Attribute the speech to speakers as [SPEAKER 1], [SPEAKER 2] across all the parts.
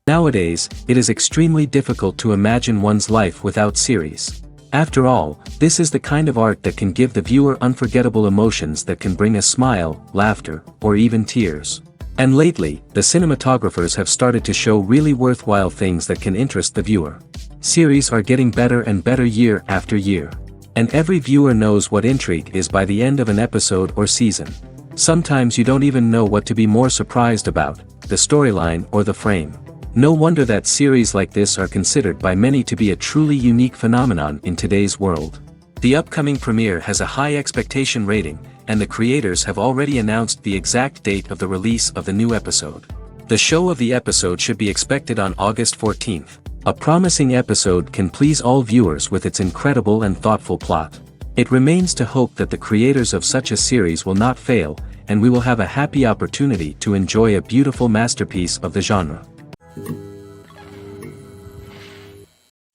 [SPEAKER 1] Nowadays, it is extremely difficult to imagine one's life without series. After all, this is the kind of art that can give the viewer unforgettable emotions that can bring a smile, laughter, or even tears. And lately, the cinematographers have started to show really worthwhile things that can interest the viewer. Series are getting better and better year after year. And every viewer knows what intrigue is by the end of an episode or season. Sometimes you don't even know what to be more surprised about, the storyline or the frame. No wonder that series like this are considered by many to be a truly unique phenomenon in today's world. The upcoming premiere has a high expectation rating, and the creators have already announced the exact date of the release of the new episode. The show of the episode should be expected on August 14th. A promising episode can please all viewers with its incredible and thoughtful plot. It remains to hope that the creators of such a series will not fail, and we will have a happy opportunity to enjoy a beautiful masterpiece of the genre.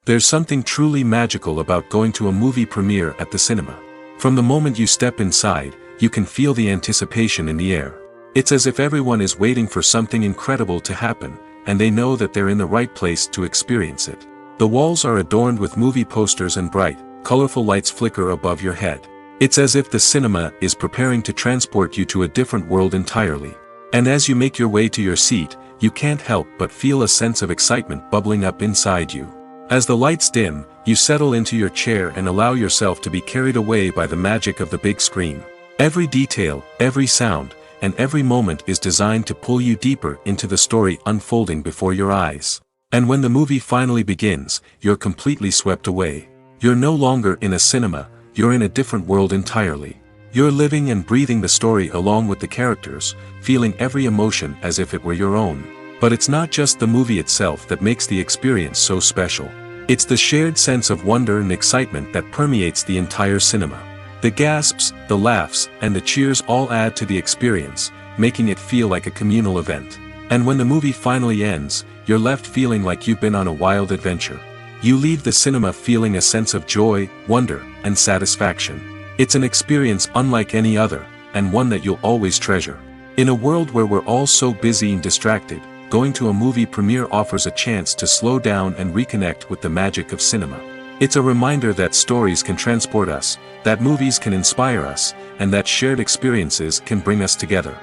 [SPEAKER 1] There's something truly magical about going to a movie premiere at the cinema. From the moment you step inside, you can feel the anticipation in the air. It's as if everyone is waiting for something incredible to happen, and they know that they're in the right place to experience it. The walls are adorned with movie posters and bright, colorful lights flicker above your head. It's as if the cinema is preparing to transport you to a different world entirely. And as you make your way to your seat, you can't help but feel a sense of excitement bubbling up inside you. As the lights dim, you settle into your chair and allow yourself to be carried away by the magic of the big screen. Every detail, every sound, and every moment is designed to pull you deeper into the story unfolding before your eyes. And when the movie finally begins, you're completely swept away. You're no longer in a cinema, you're in a different world entirely. You're living and breathing the story along with the characters, feeling every emotion as if it were your own. But it's not just the movie itself that makes the experience so special. It's the shared sense of wonder and excitement that permeates the entire cinema. The gasps, the laughs, and the cheers all add to the experience, making it feel like a communal event. And when the movie finally ends, you're left feeling like you've been on a wild adventure. You leave the cinema feeling a sense of joy, wonder, and satisfaction. It's an experience unlike any other, and one that you'll always treasure. In a world where we're all so busy and distracted, going to a movie premiere offers a chance to slow down and reconnect with the magic of cinema. It's a reminder that stories can transport us, that movies can inspire us, and that shared experiences can bring us together.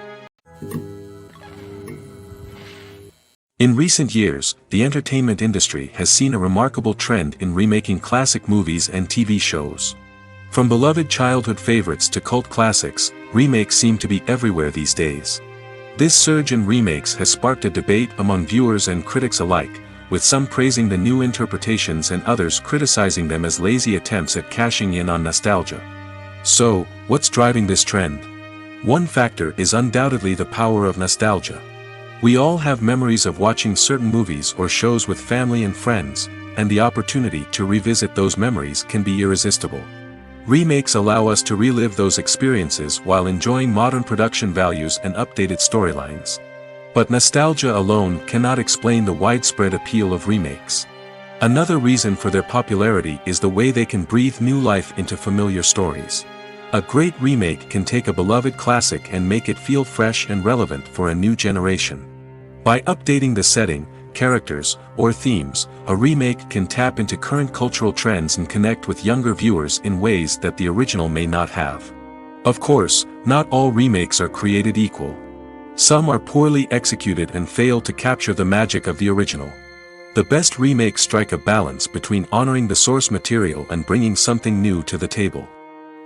[SPEAKER 1] In recent years, the entertainment industry has seen a remarkable trend in remaking classic movies and TV shows. From beloved childhood favorites to cult classics, remakes seem to be everywhere these days. This surge in remakes has sparked a debate among viewers and critics alike, with some praising the new interpretations and others criticizing them as lazy attempts at cashing in on nostalgia. So, what's driving this trend? One factor is undoubtedly the power of nostalgia. We all have memories of watching certain movies or shows with family and friends, and the opportunity to revisit those memories can be irresistible. Remakes allow us to relive those experiences while enjoying modern production values and updated storylines. But nostalgia alone cannot explain the widespread appeal of remakes. Another reason for their popularity is the way they can breathe new life into familiar stories. A great remake can take a beloved classic and make it feel fresh and relevant for a new generation. By updating the setting, characters, or themes, a remake can tap into current cultural trends and connect with younger viewers in ways that the original may not have. Of course, not all remakes are created equal. Some are poorly executed and fail to capture the magic of the original. The best remakes strike a balance between honoring the source material and bringing something new to the table.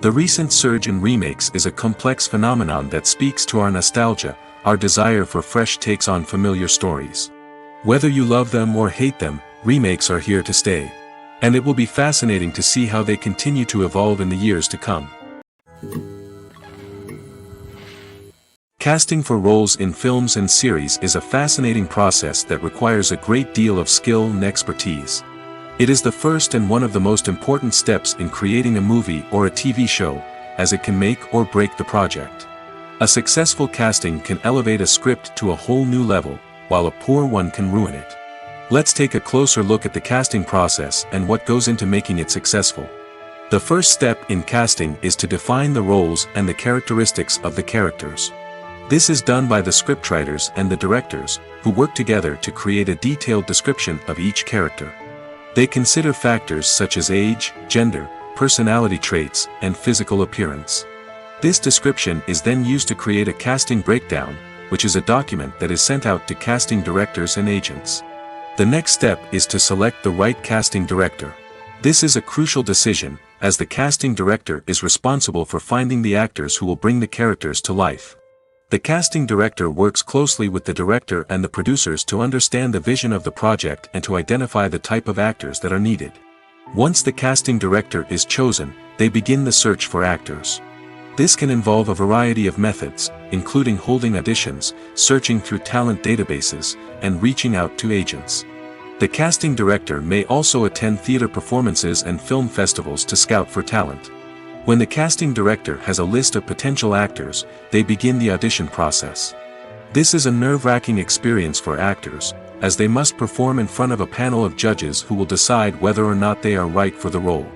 [SPEAKER 1] The recent surge in remakes is a complex phenomenon that speaks to our nostalgia, our desire for fresh takes on familiar stories. Whether you love them or hate them, remakes are here to stay. And it will be fascinating to see how they continue to evolve in the years to come. Casting for roles in films and series is a fascinating process that requires a great deal of skill and expertise. It is the first and one of the most important steps in creating a movie or a TV show, as it can make or break the project. A successful casting can elevate a script to a whole new level, while a poor one can ruin it. Let's take a closer look at the casting process and what goes into making it successful. The first step in casting is to define the roles and the characteristics of the characters. This is done by the scriptwriters and the directors, who work together to create a detailed description of each character. They consider factors such as age, gender, personality traits, and physical appearance. This description is then used to create a casting breakdown, which is a document that is sent out to casting directors and agents. The next step is to select the right casting director. This is a crucial decision, as the casting director is responsible for finding the actors who will bring the characters to life. The casting director works closely with the director and the producers to understand the vision of the project and to identify the type of actors that are needed. Once the casting director is chosen, they begin the search for actors. This can involve a variety of methods, including holding auditions, searching through talent databases, and reaching out to agents. The casting director may also attend theater performances and film festivals to scout for talent. When the casting director has a list of potential actors, they begin the audition process. This is a nerve-wracking experience for actors, as they must perform in front of a panel of judges who will decide whether or not they are right for the role.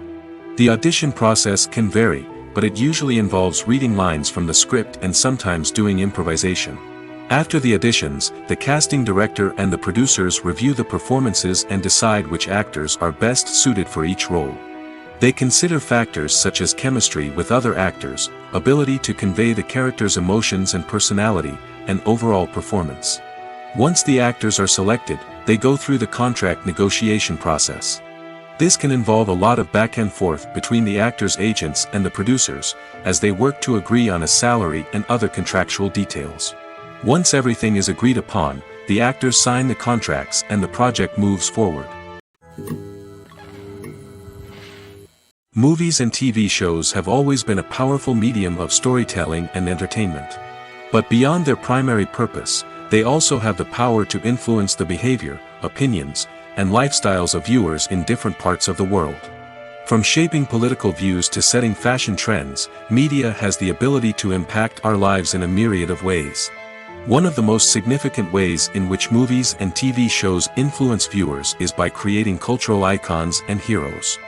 [SPEAKER 1] The audition process can vary, but it usually involves reading lines from the script and sometimes doing improvisation. After the auditions, the casting director and the producers review the performances and decide which actors are best suited for each role. They consider factors such as chemistry with other actors, ability to convey the character's emotions and personality, and overall performance. Once the actors are selected, they go through the contract negotiation process. This can involve a lot of back and forth between the actors' agents and the producers, as they work to agree on a salary and other contractual details. Once everything is agreed upon, the actors sign the contracts and the project moves forward. Movies and TV shows have always been a powerful medium of storytelling and entertainment. But beyond their primary purpose, they also have the power to influence the behavior, opinions, and lifestyles of viewers in different parts of the world. From shaping political views to setting fashion trends, media has the ability to impact our lives in a myriad of ways. One of the most significant ways in which movies and TV shows influence viewers is by creating cultural icons and heroes.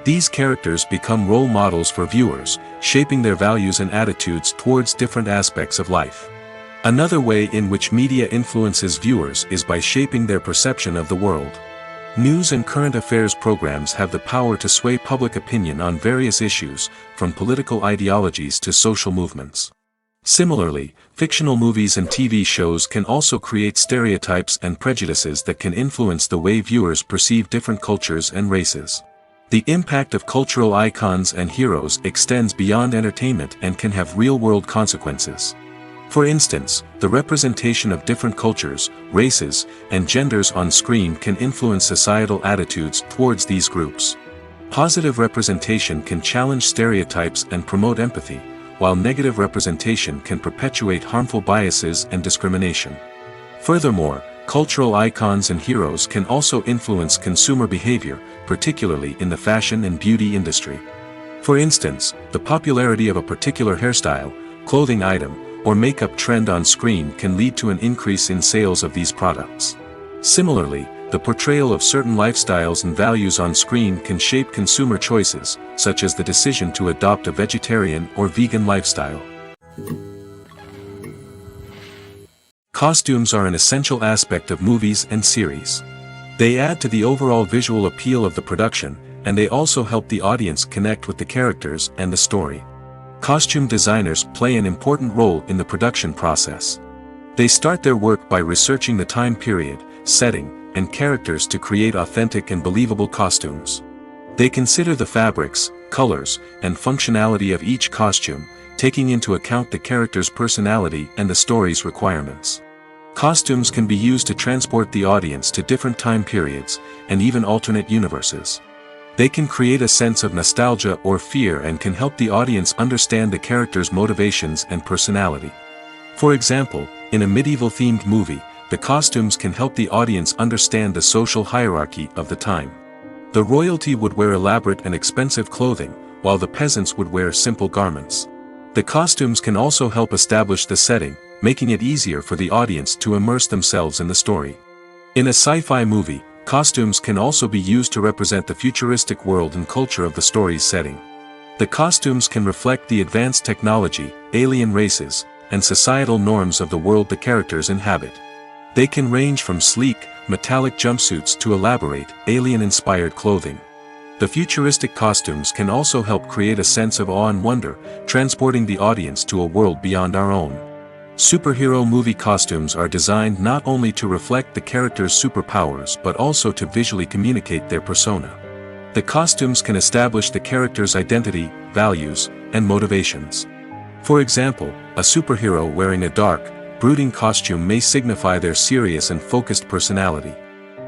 [SPEAKER 1] These characters become role models for viewers, shaping their values and attitudes towards different aspects of life. Another way in which media influences viewers is by shaping their perception of the world. News and current affairs programs have the power to sway public opinion on various issues, from political ideologies to social movements. Similarly, fictional movies and TV shows can also create stereotypes and prejudices that can influence the way viewers perceive different cultures and races. The impact of cultural icons and heroes extends beyond entertainment and can have real-world consequences. For instance, the representation of different cultures, races, and genders on screen can influence societal attitudes towards these groups. Positive representation can challenge stereotypes and promote empathy, while negative representation can perpetuate harmful biases and discrimination. Furthermore, cultural icons and heroes can also influence consumer behavior, particularly in the fashion and beauty industry. For instance, the popularity of a particular hairstyle, clothing item, or makeup trend on screen can lead to an increase in sales of these products. Similarly, the portrayal of certain lifestyles and values on screen can shape consumer choices, such as the decision to adopt a vegetarian or vegan lifestyle. Costumes are an essential aspect of movies and series. They add to the overall visual appeal of the production, and they also help the audience connect with the characters and the story. Costume designers play an important role in the production process. They start their work by researching the time period, setting, and characters to create authentic and believable costumes. They consider the fabrics, colors, and functionality of each costume, taking into account the character's personality and the story's requirements. Costumes can be used to transport the audience to different time periods, and even alternate universes. They can create a sense of nostalgia or fear and can help the audience understand the character's motivations and personality. For example, in a medieval-themed movie, the costumes can help the audience understand the social hierarchy of the time. The royalty would wear elaborate and expensive clothing, while the peasants would wear simple garments. The costumes can also help establish the setting, making it easier for the audience to immerse themselves in the story. In a sci-fi movie, costumes can also be used to represent the futuristic world and culture of the story's setting. The costumes can reflect the advanced technology, alien races, and societal norms of the world the characters inhabit. They can range from sleek, metallic jumpsuits to elaborate, alien-inspired clothing. The futuristic costumes can also help create a sense of awe and wonder, transporting the audience to a world beyond our own. Superhero movie costumes are designed not only to reflect the character's superpowers but also to visually communicate their persona. The costumes can establish the character's identity, values, and motivations. For example, a superhero wearing a dark, brooding costume may signify their serious and focused personality.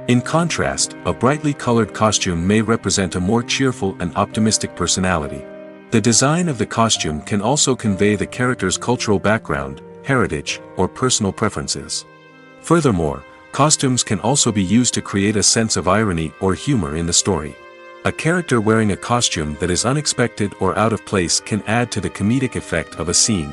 [SPEAKER 1] In contrast, a brightly colored costume may represent a more cheerful and optimistic personality. The design of the costume can also convey the character's cultural background, heritage, or personal preferences. Furthermore, costumes can also be used to create a sense of irony or humor in the story. A character wearing a costume that is unexpected or out of place can add to the comedic effect of a scene.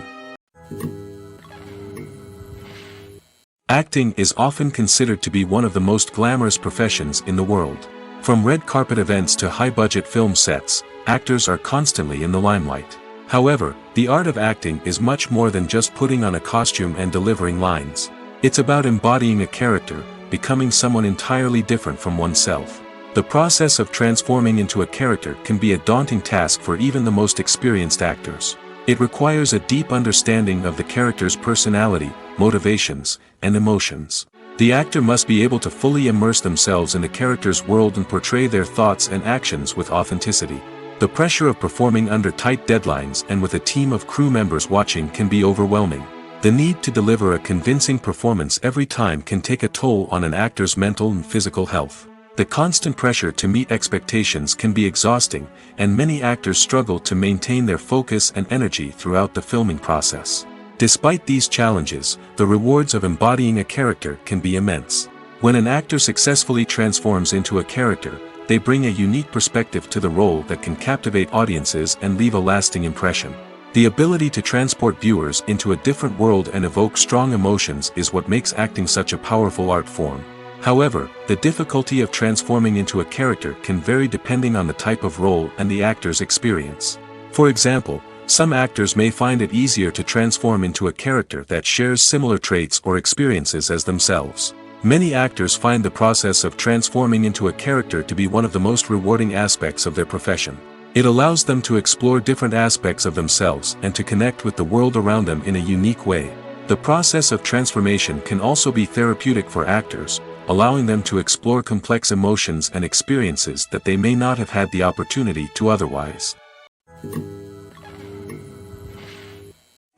[SPEAKER 1] Acting is often considered to be one of the most glamorous professions in the world. From red carpet events to high-budget film sets, actors are constantly in the limelight. However, the art of acting is much more than just putting on a costume and delivering lines. It's about embodying a character, becoming someone entirely different from oneself. The process of transforming into a character can be a daunting task for even the most experienced actors. It requires a deep understanding of the character's personality, motivations, and emotions. The actor must be able to fully immerse themselves in the character's world and portray their thoughts and actions with authenticity. The pressure of performing under tight deadlines and with a team of crew members watching can be overwhelming. The need to deliver a convincing performance every time can take a toll on an actor's mental and physical health. The constant pressure to meet expectations can be exhausting, and many actors struggle to maintain their focus and energy throughout the filming process. Despite these challenges, the rewards of embodying a character can be immense. When an actor successfully transforms into a character, they bring a unique perspective to the role that can captivate audiences and leave a lasting impression. The ability to transport viewers into a different world and evoke strong emotions is what makes acting such a powerful art form. However, the difficulty of transforming into a character can vary depending on the type of role and the actor's experience. For example, some actors may find it easier to transform into a character that shares similar traits or experiences as themselves. Many actors find the process of transforming into a character to be one of the most rewarding aspects of their profession. It allows them to explore different aspects of themselves and to connect with the world around them in a unique way. The process of transformation can also be therapeutic for actors, allowing them to explore complex emotions and experiences that they may not have had the opportunity to otherwise.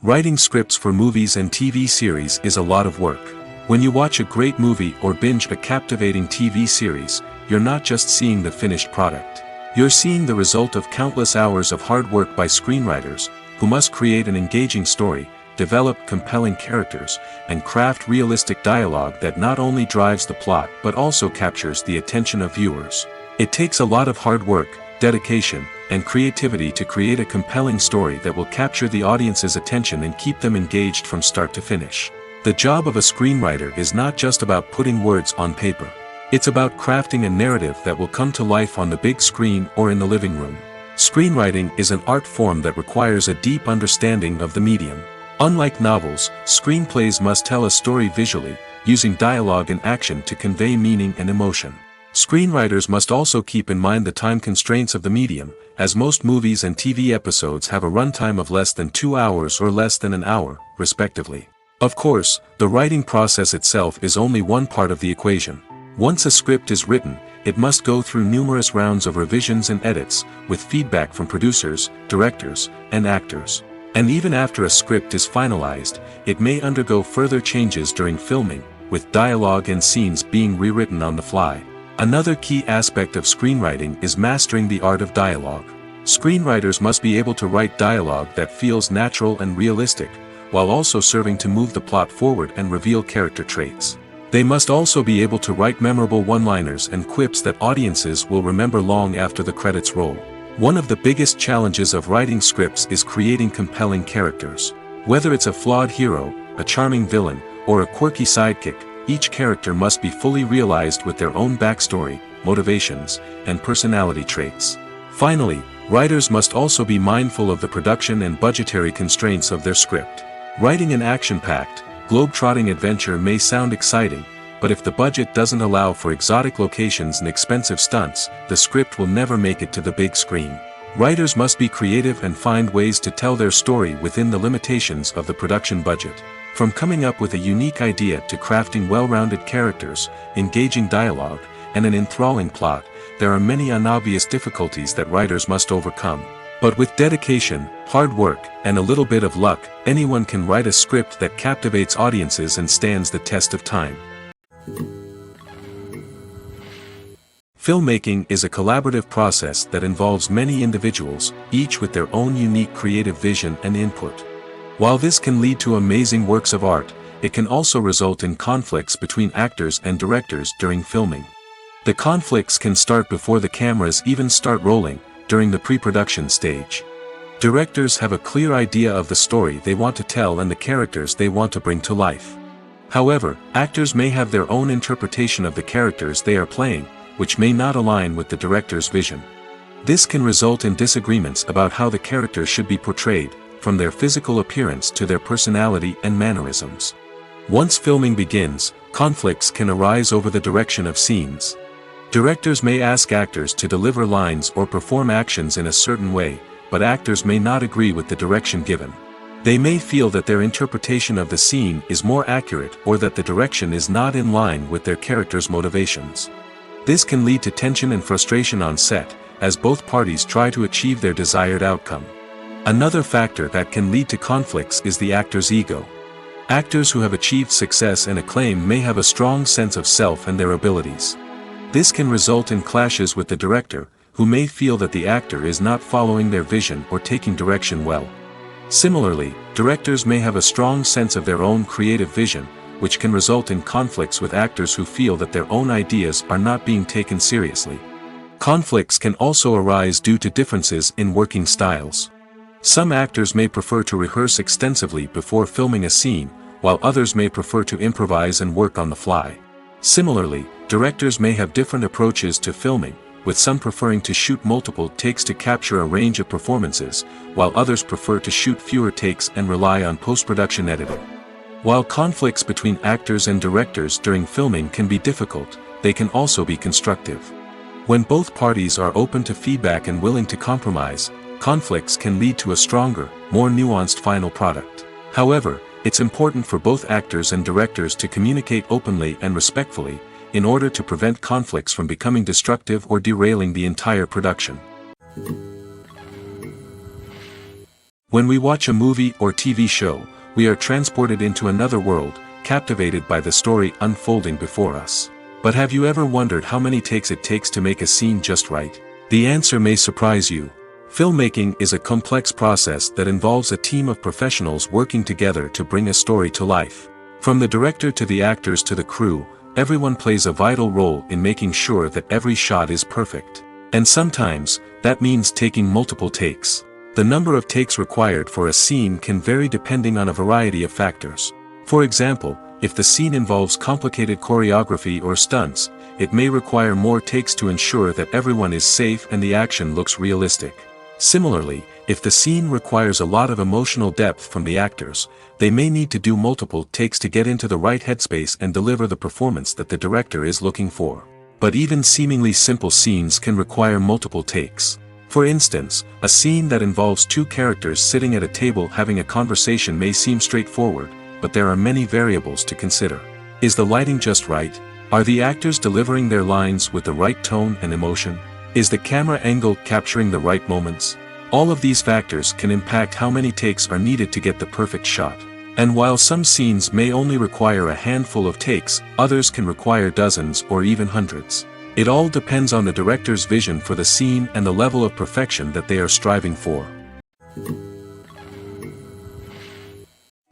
[SPEAKER 1] Writing scripts for movies and TV series is a lot of work. When you watch a great movie or binge a captivating TV series, you're not just seeing the finished product. You're seeing the result of countless hours of hard work by screenwriters, who must create an engaging story, develop compelling characters, and craft realistic dialogue that not only drives the plot but also captures the attention of viewers. It takes a lot of hard work, dedication, and creativity to create a compelling story that will capture the audience's attention and keep them engaged from start to finish. The job of a screenwriter is not just about putting words on paper. It's about crafting a narrative that will come to life on the big screen or in the living room. Screenwriting is an art form that requires a deep understanding of the medium. Unlike novels, screenplays must tell a story visually, using dialogue and action to convey meaning and emotion. Screenwriters must also keep in mind the time constraints of the medium, as most movies and TV episodes have a runtime of less than 2 hours or less than an hour, respectively. Of course, the writing process itself is only one part of the equation. Once a script is written, it must go through numerous rounds of revisions and edits, with feedback from producers, directors, and actors. And even after a script is finalized, it may undergo further changes during filming, with dialogue and scenes being rewritten on the fly. Another key aspect of screenwriting is mastering the art of dialogue. Screenwriters must be able to write dialogue that feels natural and realistic, while also serving to move the plot forward and reveal character traits. They must also be able to write memorable one-liners and quips that audiences will remember long after the credits roll. One of the biggest challenges of writing scripts is creating compelling characters. Whether it's a flawed hero, a charming villain, or a quirky sidekick, each character must be fully realized with their own backstory, motivations, and personality traits. Finally, writers must also be mindful of the production and budgetary constraints of their script. Writing an action-packed, globe-trotting adventure may sound exciting, but if the budget doesn't allow for exotic locations and expensive stunts, the script will never make it to the big screen. Writers must be creative and find ways to tell their story within the limitations of the production budget. From coming up with a unique idea to crafting well-rounded characters, engaging dialogue, and an enthralling plot, there are many unobvious difficulties that writers must overcome. But with dedication, hard work, and a little bit of luck, anyone can write a script that captivates audiences and stands the test of time. Filmmaking is a collaborative process that involves many individuals, each with their own unique creative vision and input. While this can lead to amazing works of art, it can also result in conflicts between actors and directors during filming. The conflicts can start before the cameras even start rolling, during the pre-production stage. Directors have a clear idea of the story they want to tell and the characters they want to bring to life. However, actors may have their own interpretation of the characters they are playing, which may not align with the director's vision. This can result in disagreements about how the characters should be portrayed, from their physical appearance to their personality and mannerisms. Once filming begins, conflicts can arise over the direction of scenes. Directors may ask actors to deliver lines or perform actions in a certain way, but actors may not agree with the direction given. They may feel that their interpretation of the scene is more accurate or that the direction is not in line with their character's motivations. This can lead to tension and frustration on set, as both parties try to achieve their desired outcome. Another factor that can lead to conflicts is the actor's ego. Actors who have achieved success and acclaim may have a strong sense of self and their abilities. This can result in clashes with the director, who may feel that the actor is not following their vision or taking direction well. Similarly, directors may have a strong sense of their own creative vision, which can result in conflicts with actors who feel that their own ideas are not being taken seriously. Conflicts can also arise due to differences in working styles. Some actors may prefer to rehearse extensively before filming a scene, while others may prefer to improvise and work on the fly. Similarly, directors may have different approaches to filming, with some preferring to shoot multiple takes to capture a range of performances, while others prefer to shoot fewer takes and rely on post-production editing. While conflicts between actors and directors during filming can be difficult, they can also be constructive. When both parties are open to feedback and willing to compromise, conflicts can lead to a stronger, more nuanced final product. However, it's important for both actors and directors to communicate openly and respectfully, in order to prevent conflicts from becoming destructive or derailing the entire production. When we watch a movie or TV show, we are transported into another world, captivated by the story unfolding before us. But have you ever wondered how many takes it takes to make a scene just right? The answer may surprise you. Filmmaking is a complex process that involves a team of professionals working together to bring a story to life. From the director to the actors to the crew, everyone plays a vital role in making sure that every shot is perfect. And sometimes, that means taking multiple takes. The number of takes required for a scene can vary depending on a variety of factors. For example, if the scene involves complicated choreography or stunts, it may require more takes to ensure that everyone is safe and the action looks realistic. Similarly, if the scene requires a lot of emotional depth from the actors, they may need to do multiple takes to get into the right headspace and deliver the performance that the director is looking for. But even seemingly simple scenes can require multiple takes. For instance, a scene that involves two characters sitting at a table having a conversation may seem straightforward, but there are many variables to consider. Is the lighting just right? Are the actors delivering their lines with the right tone and emotion? Is the camera angle capturing the right moments? All of these factors can impact how many takes are needed to get the perfect shot. And while some scenes may only require a handful of takes, others can require dozens or even hundreds. It all depends on the director's vision for the scene and the level of perfection that they are striving for.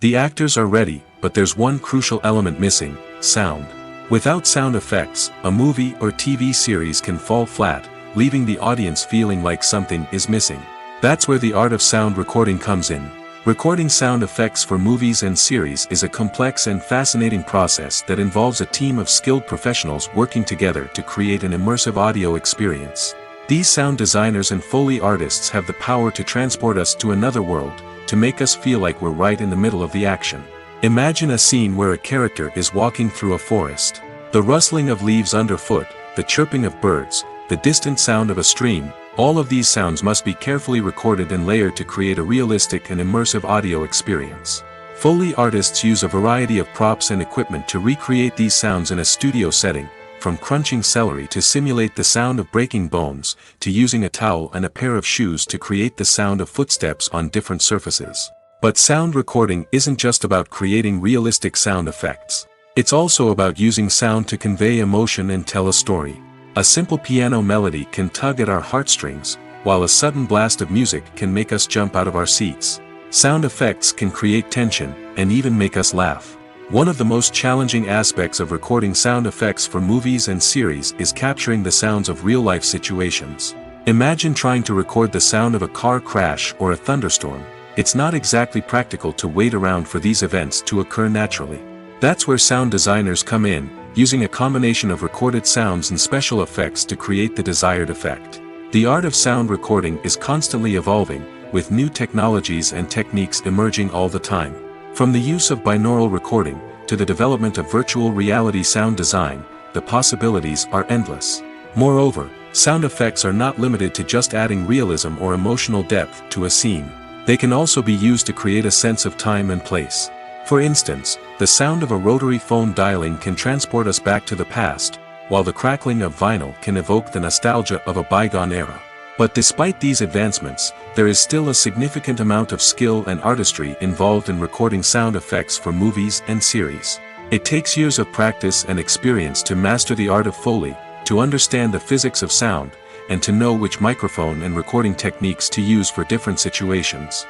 [SPEAKER 1] The actors are ready, but there's one crucial element missing: sound. Without sound effects, a movie or TV series can fall flat, leaving the audience feeling like something is missing. That's where the art of sound recording comes in. Recording sound effects for movies and series is a complex and fascinating process that involves a team of skilled professionals working together to create an immersive audio experience. These sound designers and Foley artists have the power to transport us to another world, to make us feel like we're right in the middle of the action. Imagine a scene where a character is walking through a forest. The rustling of leaves underfoot, the chirping of birds, the distant sound of a stream, all of these sounds must be carefully recorded and layered to create a realistic and immersive audio experience. Foley artists use a variety of props and equipment to recreate these sounds in a studio setting, from crunching celery to simulate the sound of breaking bones, to using a towel and a pair of shoes to create the sound of footsteps on different surfaces. But sound recording isn't just about creating realistic sound effects. It's also about using sound to convey emotion and tell a story. A simple piano melody can tug at our heartstrings, while a sudden blast of music can make us jump out of our seats. Sound effects can create tension, and even make us laugh. One of the most challenging aspects of recording sound effects for movies and series is capturing the sounds of real-life situations. Imagine trying to record the sound of a car crash or a thunderstorm. It's not exactly practical to wait around for these events to occur naturally. That's where sound designers come in, using a combination of recorded sounds and special effects to create the desired effect. The art of sound recording is constantly evolving, with new technologies and techniques emerging all the time. From the use of binaural recording, to the development of virtual reality sound design, the possibilities are endless. Moreover, sound effects are not limited to just adding realism or emotional depth to a scene. They can also be used to create a sense of time and place. For instance, the sound of a rotary phone dialing can transport us back to the past, while the crackling of vinyl can evoke the nostalgia of a bygone era. But despite these advancements, there is still a significant amount of skill and artistry involved in recording sound effects for movies and series. It takes years of practice and experience to master the art of Foley, to understand the physics of sound, and to know which microphone and recording techniques to use for different situations.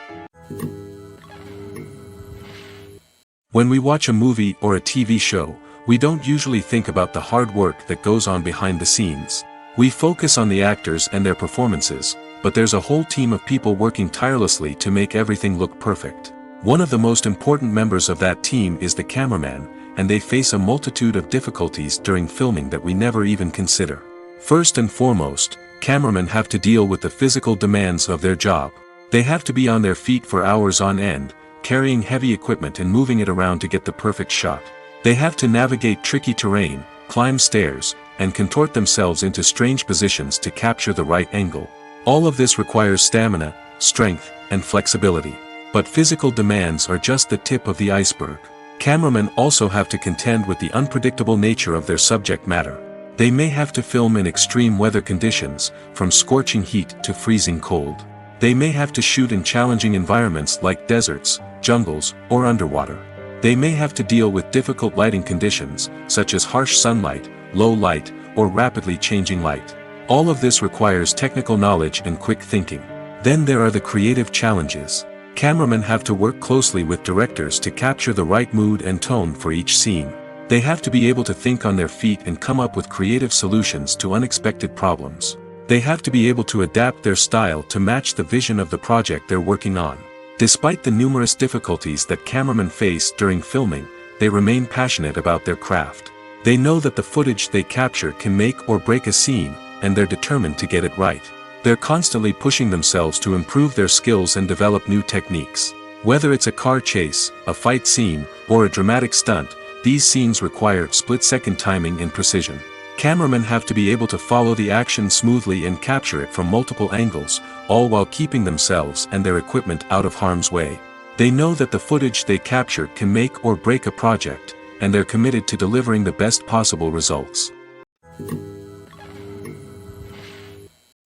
[SPEAKER 1] When we watch a movie or a TV show, we don't usually think about the hard work that goes on behind the scenes. We focus on the actors and their performances, but there's a whole team of people working tirelessly to make everything look perfect. One of the most important members of that team is the cameraman, and they face a multitude of difficulties during filming that we never even consider. First and foremost, cameramen have to deal with the physical demands of their job. They have to be on their feet for hours on end, carrying heavy equipment and moving it around to get the perfect shot. They have to navigate tricky terrain, climb stairs, and contort themselves into strange positions to capture the right angle. All of this requires stamina, strength, and flexibility. But physical demands are just the tip of the iceberg. Cameramen also have to contend with the unpredictable nature of their subject matter. They may have to film in extreme weather conditions, from scorching heat to freezing cold. They may have to shoot in challenging environments like deserts, jungles, or underwater. They may have to deal with difficult lighting conditions, such as harsh sunlight, low light, or rapidly changing light. All of this requires technical knowledge and quick thinking. Then there are the creative challenges. Cameramen have to work closely with directors to capture the right mood and tone for each scene. They have to be able to think on their feet and come up with creative solutions to unexpected problems. They have to be able to adapt their style to match the vision of the project they're working on. Despite the numerous difficulties that cameramen face during filming, they remain passionate about their craft. They know that the footage they capture can make or break a scene, and they're determined to get it right. They're constantly pushing themselves to improve their skills and develop new techniques. Whether it's a car chase, a fight scene, or a dramatic stunt, these scenes require split-second timing and precision. Cameramen have to be able to follow the action smoothly and capture it from multiple angles, all while keeping themselves and their equipment out of harm's way. They know that the footage they capture can make or break a project, and they're committed to delivering the best possible results.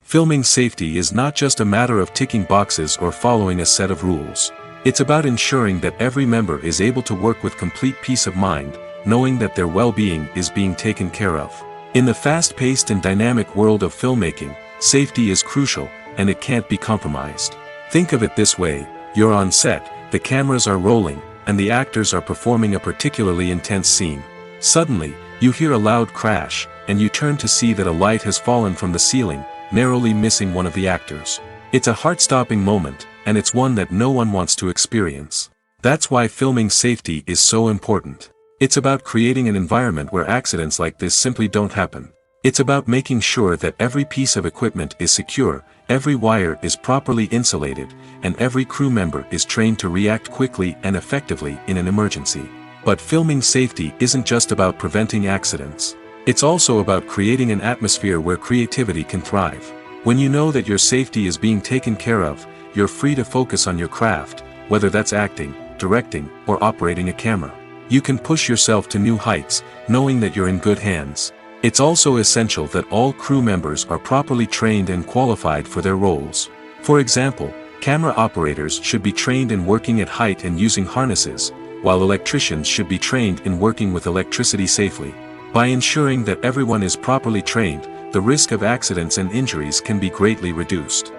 [SPEAKER 1] Filming safety is not just a matter of ticking boxes or following a set of rules. It's about ensuring that every member is able to work with complete peace of mind, knowing that their well-being is being taken care of. In the fast-paced and dynamic world of filmmaking, safety is crucial, and it can't be compromised. Think of it this way: you're on set, the cameras are rolling, and the actors are performing a particularly intense scene. Suddenly, you hear a loud crash, and you turn to see that a light has fallen from the ceiling, narrowly missing one of the actors. It's a heart-stopping moment, and it's one that no one wants to experience. That's why filming safety is so important. It's about creating an environment where accidents like this simply don't happen. It's about making sure that every piece of equipment is secure, every wire is properly insulated, and every crew member is trained to react quickly and effectively in an emergency. But filming safety isn't just about preventing accidents. It's also about creating an atmosphere where creativity can thrive. When you know that your safety is being taken care of, you're free to focus on your craft, whether that's acting, directing, or operating a camera. You can push yourself to new heights, knowing that you're in good hands. It's also essential that all crew members are properly trained and qualified for their roles. For example, camera operators should be trained in working at height and using harnesses, while electricians should be trained in working with electricity safely. By ensuring that everyone is properly trained, the risk of accidents and injuries can be greatly reduced.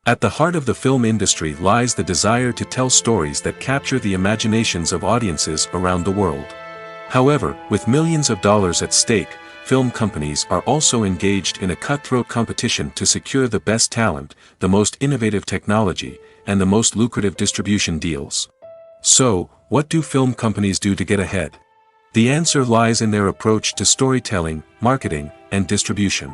[SPEAKER 1] At the heart of the film industry lies the desire to tell stories that capture the imaginations of audiences around the world. However, with millions of dollars at stake, film companies are also engaged in a cutthroat competition to secure the best talent, the most innovative technology, and the most lucrative distribution deals. So, what do film companies do to get ahead? The answer lies in their approach to storytelling, marketing, and distribution.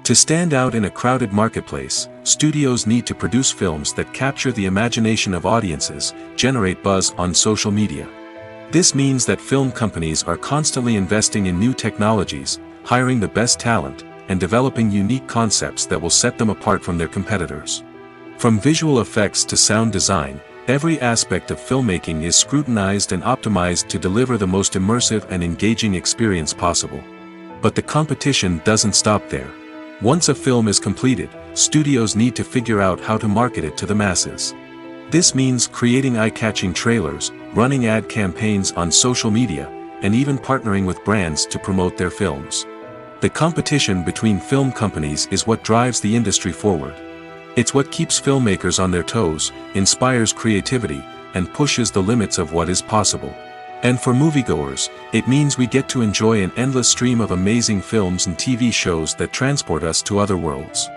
[SPEAKER 1] To stand out in a crowded marketplace, studios need to produce films that capture the imagination of audiences, generate buzz on social media. This means that film companies are constantly investing in new technologies, hiring the best talent, and developing unique concepts that will set them apart from their competitors. From visual effects to sound design, every aspect of filmmaking is scrutinized and optimized to deliver the most immersive and engaging experience possible. But the competition doesn't stop there. Once a film is completed, studios need to figure out how to market it to the masses. This means creating eye-catching trailers, running ad campaigns on social media, and even partnering with brands to promote their films. The competition between film companies is what drives the industry forward. It's what keeps filmmakers on their toes, inspires creativity, and pushes the limits of what is possible. And for moviegoers, it means we get to enjoy an endless stream of amazing films and TV shows that transport us to other worlds.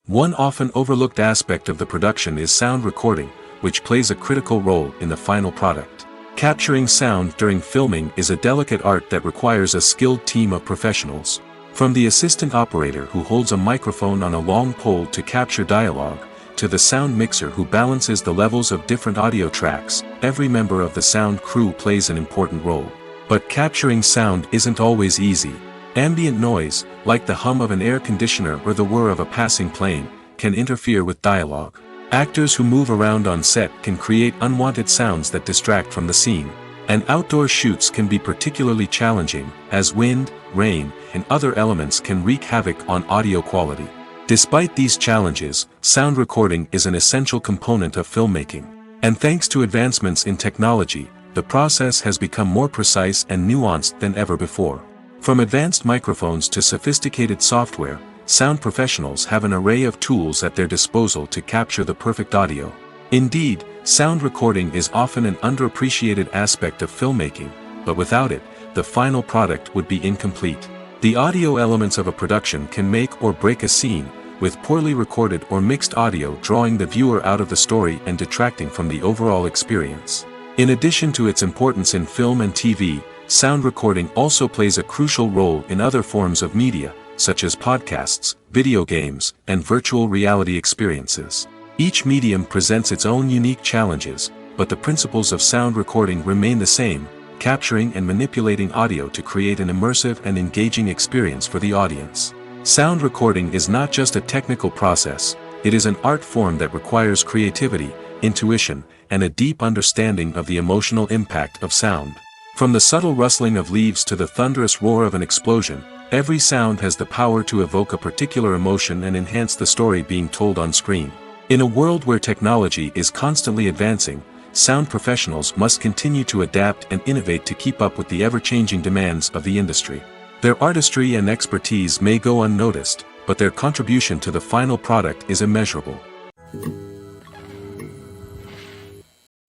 [SPEAKER 1] One often overlooked aspect of the production is sound recording, which plays a critical role in the final product. Capturing sound during filming is a delicate art that requires a skilled team of professionals. From the assistant operator who holds a microphone on a long pole to capture dialogue, to the sound mixer who balances the levels of different audio tracks, every member of the sound crew plays an important role. But capturing sound isn't always easy. Ambient noise, like the hum of an air conditioner or the whir of a passing plane, can interfere with dialogue. Actors who move around on set can create unwanted sounds that distract from the scene. And outdoor shoots can be particularly challenging, as wind, rain, and other elements can wreak havoc on audio quality. Despite these challenges, sound recording is an essential component of filmmaking. And thanks to advancements in technology, the process has become more precise and nuanced than ever before. From advanced microphones to sophisticated software, sound professionals have an array of tools at their disposal to capture the perfect audio. Indeed, sound recording is often an underappreciated aspect of filmmaking, but without it, the final product would be incomplete. The audio elements of a production can make or break a scene, with poorly recorded or mixed audio drawing the viewer out of the story and detracting from the overall experience. In addition to its importance in film and TV, sound recording also plays a crucial role in other forms of media, such as podcasts, video games, and virtual reality experiences. Each medium presents its own unique challenges, but the principles of sound recording remain the same, capturing and manipulating audio to create an immersive and engaging experience for the audience. Sound recording is not just a technical process, it is an art form that requires creativity, intuition, and a deep understanding of the emotional impact of sound. From the subtle rustling of leaves to the thunderous roar of an explosion, every sound has the power to evoke a particular emotion and enhance the story being told on screen. In a world where technology is constantly advancing, sound professionals must continue to adapt and innovate to keep up with the ever-changing demands of the industry. Their artistry and expertise may go unnoticed, but their contribution to the final product is immeasurable.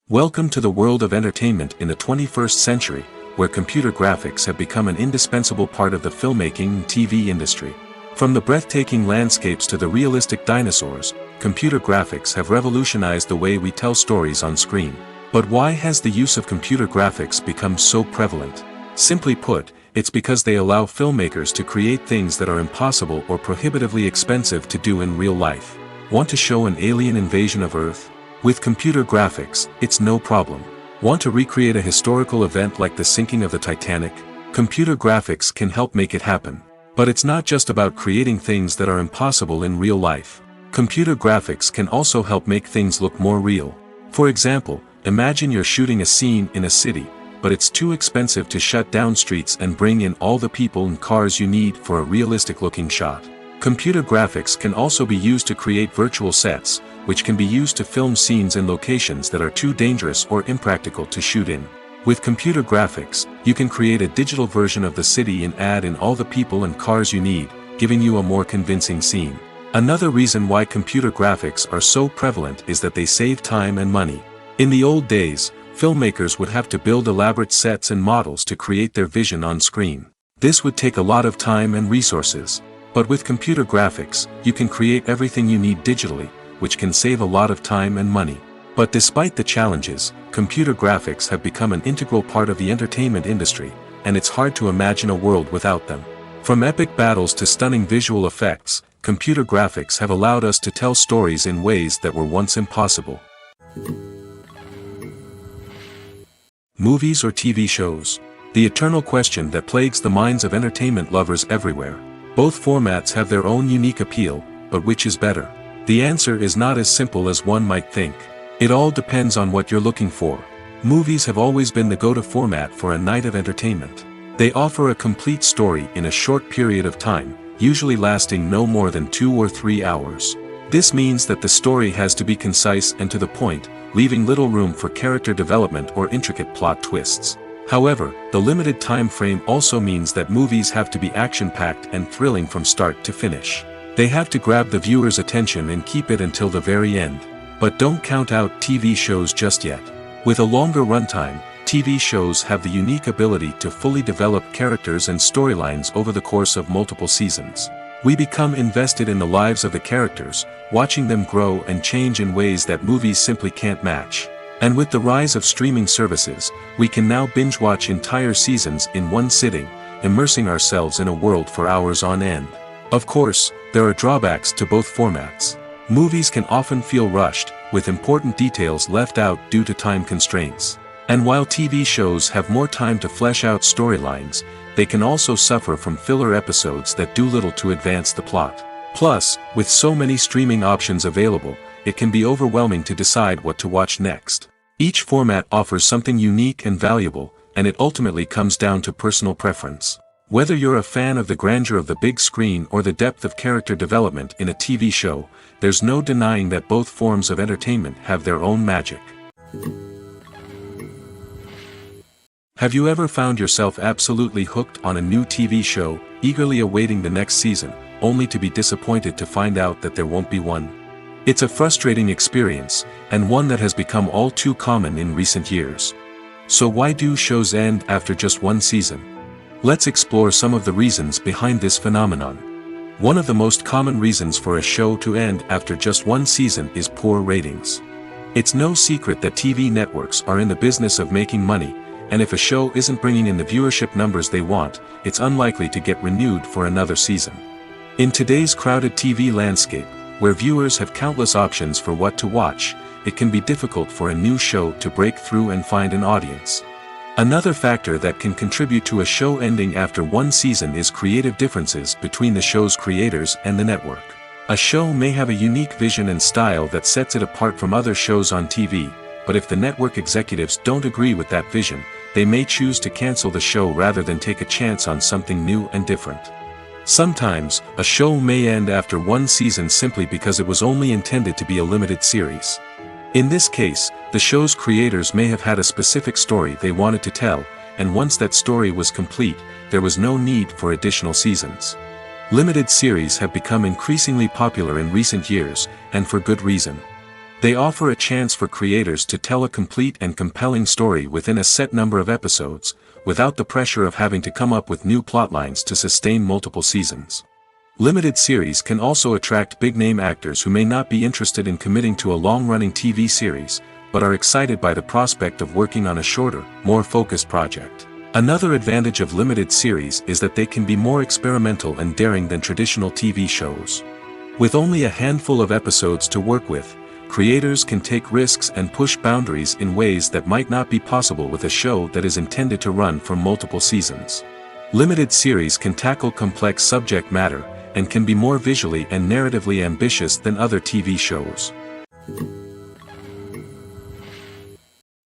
[SPEAKER 1] Welcome to the world of entertainment in the 21st century, where computer graphics have become an indispensable part of the filmmaking and TV industry. From the breathtaking landscapes to the realistic dinosaurs, computer graphics have revolutionized the way we tell stories on screen. But why has the use of computer graphics become so prevalent? Simply put, it's because they allow filmmakers to create things that are impossible or prohibitively expensive to do in real life. Want to show an alien invasion of Earth? With computer graphics, it's no problem. Want to recreate a historical event like the sinking of the Titanic? Computer graphics can help make it happen. But it's not just about creating things that are impossible in real life. Computer graphics can also help make things look more real. For example, imagine you're shooting a scene in a city, but it's too expensive to shut down streets and bring in all the people and cars you need for a realistic-looking shot. Computer graphics can also be used to create virtual sets, which can be used to film scenes in locations that are too dangerous or impractical to shoot in. With computer graphics, you can create a digital version of the city and add in all the people and cars you need, giving you a more convincing scene. Another reason why computer graphics are so prevalent is that they save time and money. In the old days, filmmakers would have to build elaborate sets and models to create their vision on screen. This would take a lot of time and resources. But with computer graphics, you can create everything you need digitally, which can save a lot of time and money. But despite the challenges, computer graphics have become an integral part of the entertainment industry, and it's hard to imagine a world without them. From epic battles to stunning visual effects, computer graphics have allowed us to tell stories in ways that were once impossible. Movies or TV shows? The eternal question that plagues the minds of entertainment lovers everywhere. Both formats have their own unique appeal, but which is better? The answer is not as simple as one might think. It all depends on what you're looking for. Movies have always been the go-to format for a night of entertainment. They offer a complete story in a short period of time, usually lasting no more than 2 or 3 hours. This means that the story has to be concise and to the point, leaving little room for character development or intricate plot twists. However, the limited time frame also means that movies have to be action-packed and thrilling from start to finish. They have to grab the viewer's attention and keep it until the very end. But don't count out TV shows just yet. With a longer runtime, TV shows have the unique ability to fully develop characters and storylines over the course of multiple seasons. We become invested in the lives of the characters, watching them grow and change in ways that movies simply can't match. And with the rise of streaming services, we can now binge-watch entire seasons in one sitting, immersing ourselves in a world for hours on end. Of course, there are drawbacks to both formats. Movies can often feel rushed, with important details left out due to time constraints. And while TV shows have more time to flesh out storylines, they can also suffer from filler episodes that do little to advance the plot. Plus, with so many streaming options available, it can be overwhelming to decide what to watch next. Each format offers something unique and valuable, and it ultimately comes down to personal preference. Whether you're a fan of the grandeur of the big screen or the depth of character development in a TV show, there's no denying that both forms of entertainment have their own magic. Have you ever found yourself absolutely hooked on a new TV show, eagerly awaiting the next season, only to be disappointed to find out that there won't be one? It's a frustrating experience, and one that has become all too common in recent years. So why do shows end after just one season? Let's explore some of the reasons behind this phenomenon. One of the most common reasons for a show to end after just one season is poor ratings. It's no secret that TV networks are in the business of making money, and if a show isn't bringing in the viewership numbers they want, it's unlikely to get renewed for another season. In today's crowded TV landscape, where viewers have countless options for what to watch, it can be difficult for a new show to break through and find an audience. Another factor that can contribute to a show ending after one season is creative differences between the show's creators and the network. A show may have a unique vision and style that sets it apart from other shows on TV, but if the network executives don't agree with that vision, they may choose to cancel the show rather than take a chance on something new and different. Sometimes, a show may end after one season simply because it was only intended to be a limited series. In this case, the show's creators may have had a specific story they wanted to tell, and once that story was complete, there was no need for additional seasons. Limited series have become increasingly popular in recent years, and for good reason. They offer a chance for creators to tell a complete and compelling story within a set number of episodes, without the pressure of having to come up with new plotlines to sustain multiple seasons. Limited series can also attract big-name actors who may not be interested in committing to a long-running TV series, but are excited by the prospect of working on a shorter, more focused project. Another advantage of limited series is that they can be more experimental and daring than traditional TV shows. With only a handful of episodes to work with, creators can take risks and push boundaries in ways that might not be possible with a show that is intended to run for multiple seasons. Limited series can tackle complex subject matter, and can be more visually and narratively ambitious than other TV shows.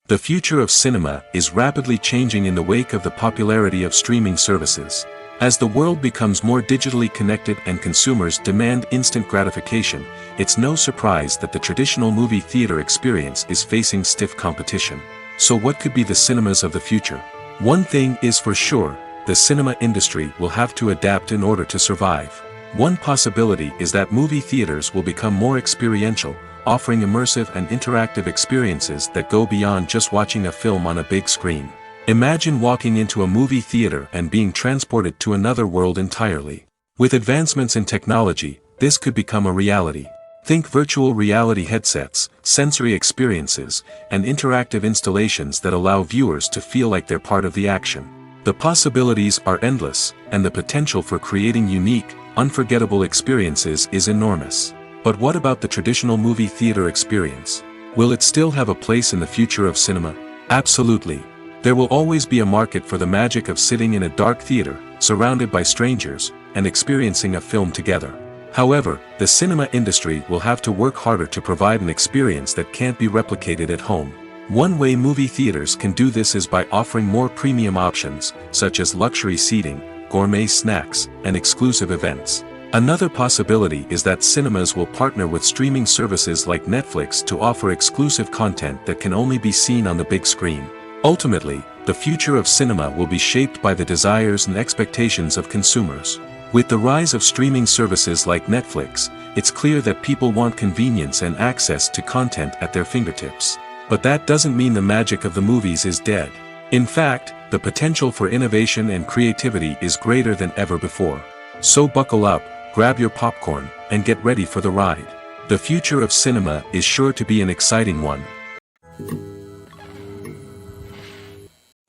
[SPEAKER 1] The future of cinema is rapidly changing in the wake of the popularity of streaming services. As the world becomes more digitally connected and consumers demand instant gratification, it's no surprise that the traditional movie theater experience is facing stiff competition. So what could be the cinemas of the future? One thing is for sure, the cinema industry will have to adapt in order to survive. One possibility is that movie theaters will become more experiential, offering immersive and interactive experiences that go beyond just watching a film on a big screen. Imagine walking into a movie theater and being transported to another world entirely. With advancements in technology, this could become a reality. Think virtual reality headsets, sensory experiences, and interactive installations that allow viewers to feel like they're part of the action. The possibilities are endless, and the potential for creating unique, unforgettable experiences is enormous. But what about the traditional movie theater experience? Will it still have a place in the future of cinema? Absolutely. There will always be a market for the magic of sitting in a dark theater, surrounded by strangers, and experiencing a film together. However, the cinema industry will have to work harder to provide an experience that can't be replicated at home. One way movie theaters can do this is by offering more premium options, such as luxury seating, gourmet snacks, and exclusive events. Another possibility is that cinemas will partner with streaming services like Netflix to offer exclusive content that can only be seen on the big screen. Ultimately, the future of cinema will be shaped by the desires and expectations of consumers. With the rise of streaming services like Netflix, it's clear that people want convenience and access to content at their fingertips. But that doesn't mean the magic of the movies is dead. In fact, the potential for innovation and creativity is greater than ever before. So buckle up, grab your popcorn, and get ready for the ride. The future of cinema is sure to be an exciting one.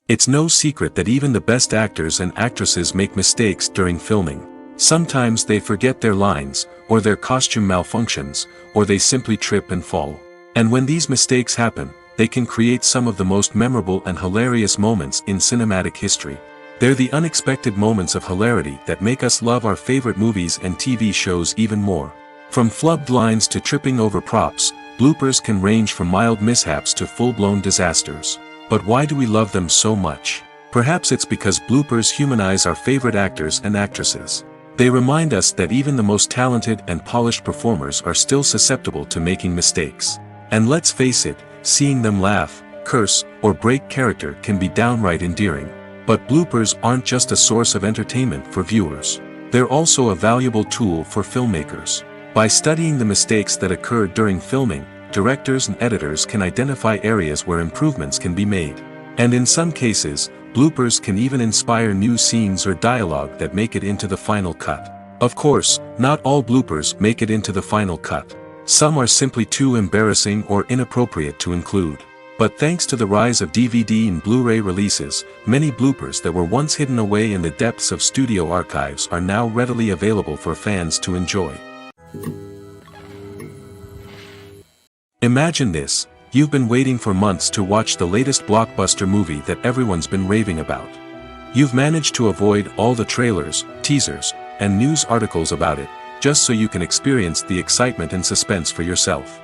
[SPEAKER 1] It's no secret that even the best actors and actresses make mistakes during filming. Sometimes they forget their lines, or their costume malfunctions, or they simply trip and fall. And when these mistakes happen, they can create some of the most memorable and hilarious moments in cinematic history. They're the unexpected moments of hilarity that make us love our favorite movies and TV shows even more. From flubbed lines to tripping over props, bloopers can range from mild mishaps to full-blown disasters. But why do we love them so much? Perhaps it's because bloopers humanize our favorite actors and actresses. They remind us that even the most talented and polished performers are still susceptible to making mistakes. And let's face it, seeing them laugh, curse, or break character can be downright endearing. But bloopers aren't just a source of entertainment for viewers. They're also a valuable tool for filmmakers. By studying the mistakes that occurred during filming, directors and editors can identify areas where improvements can be made. And in some cases, bloopers can even inspire new scenes or dialogue that make it into the final cut. Of course, not all bloopers make it into the final cut. Some are simply too embarrassing or inappropriate to include. But thanks to the rise of DVD and Blu-ray releases, many bloopers that were once hidden away in the depths of studio archives are now readily available for fans to enjoy. Imagine this: You've been waiting for months to watch the latest blockbuster movie that everyone's been raving about. You've managed to avoid all the trailers, teasers, and news articles about it, just so you can experience the excitement and suspense for yourself.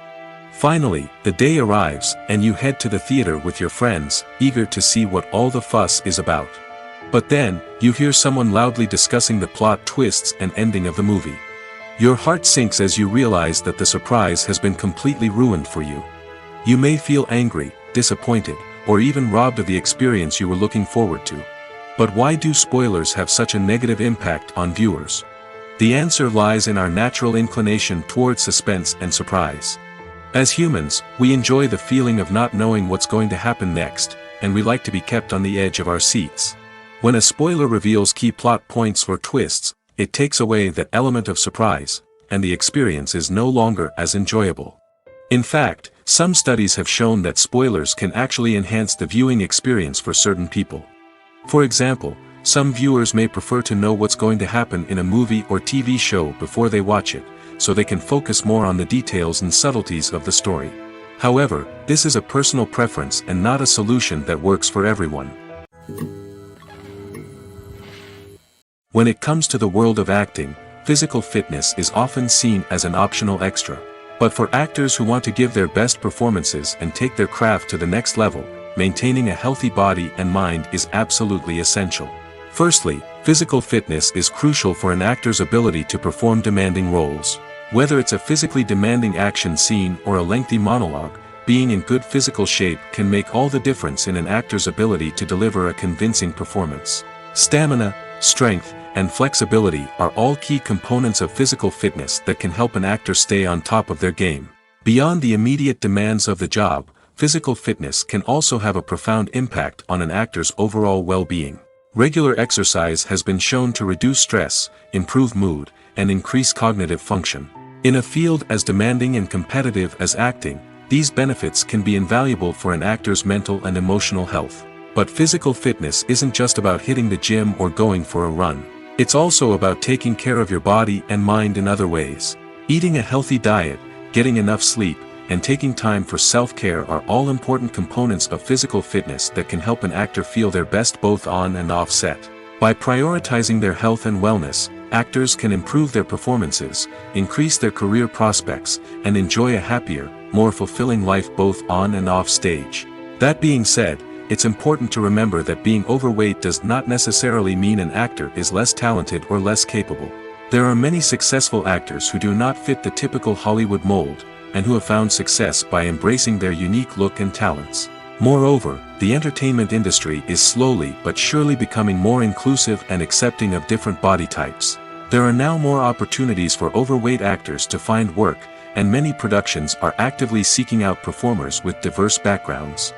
[SPEAKER 1] Finally, the day arrives, and you head to the theater with your friends, eager to see what all the fuss is about. But then, you hear someone loudly discussing the plot twists and ending of the movie. Your heart sinks as you realize that the surprise has been completely ruined for you. You may feel angry, disappointed, or even robbed of the experience you were looking forward to. But why do spoilers have such a negative impact on viewers? The answer lies in our natural inclination towards suspense and surprise. As humans, we enjoy the feeling of not knowing what's going to happen next, and we like to be kept on the edge of our seats. When a spoiler reveals key plot points or twists, it takes away that element of surprise, and the experience is no longer as enjoyable. In fact, some studies have shown that spoilers can actually enhance the viewing experience for certain people. For example, some viewers may prefer to know what's going to happen in a movie or TV show before they watch it, so they can focus more on the details and subtleties of the story. However, this is a personal preference and not a solution that works for everyone. When it comes to the world of acting, physical fitness is often seen as an optional extra. But for actors who want to give their best performances and take their craft to the next level, maintaining a healthy body and mind is absolutely essential. Firstly, physical fitness is crucial for an actor's ability to perform demanding roles. Whether it's a physically demanding action scene or a lengthy monologue, being in good physical shape can make all the difference in an actor's ability to deliver a convincing performance. Stamina, strength, and flexibility are all key components of physical fitness that can help an actor stay on top of their game. Beyond the immediate demands of the job, physical fitness can also have a profound impact on an actor's overall well-being. Regular exercise has been shown to reduce stress, improve mood, and increase cognitive function. In a field as demanding and competitive as acting, these benefits can be invaluable for an actor's mental and emotional health. But physical fitness isn't just about hitting the gym or going for a run. It's also about taking care of your body and mind in other ways. Eating a healthy diet, getting enough sleep, and taking time for self-care are all important components of physical fitness that can help an actor feel their best both on and off set. By prioritizing their health and wellness, actors can improve their performances, increase their career prospects, and enjoy a happier, more fulfilling life both on and off stage. That being said, it's important to remember that being overweight does not necessarily mean an actor is less talented or less capable. There are many successful actors who do not fit the typical Hollywood mold, and who have found success by embracing their unique look and talents. Moreover, the entertainment industry is slowly but surely becoming more inclusive and accepting of different body types. There are now more opportunities for overweight actors to find work, and many productions are actively seeking out performers with diverse backgrounds.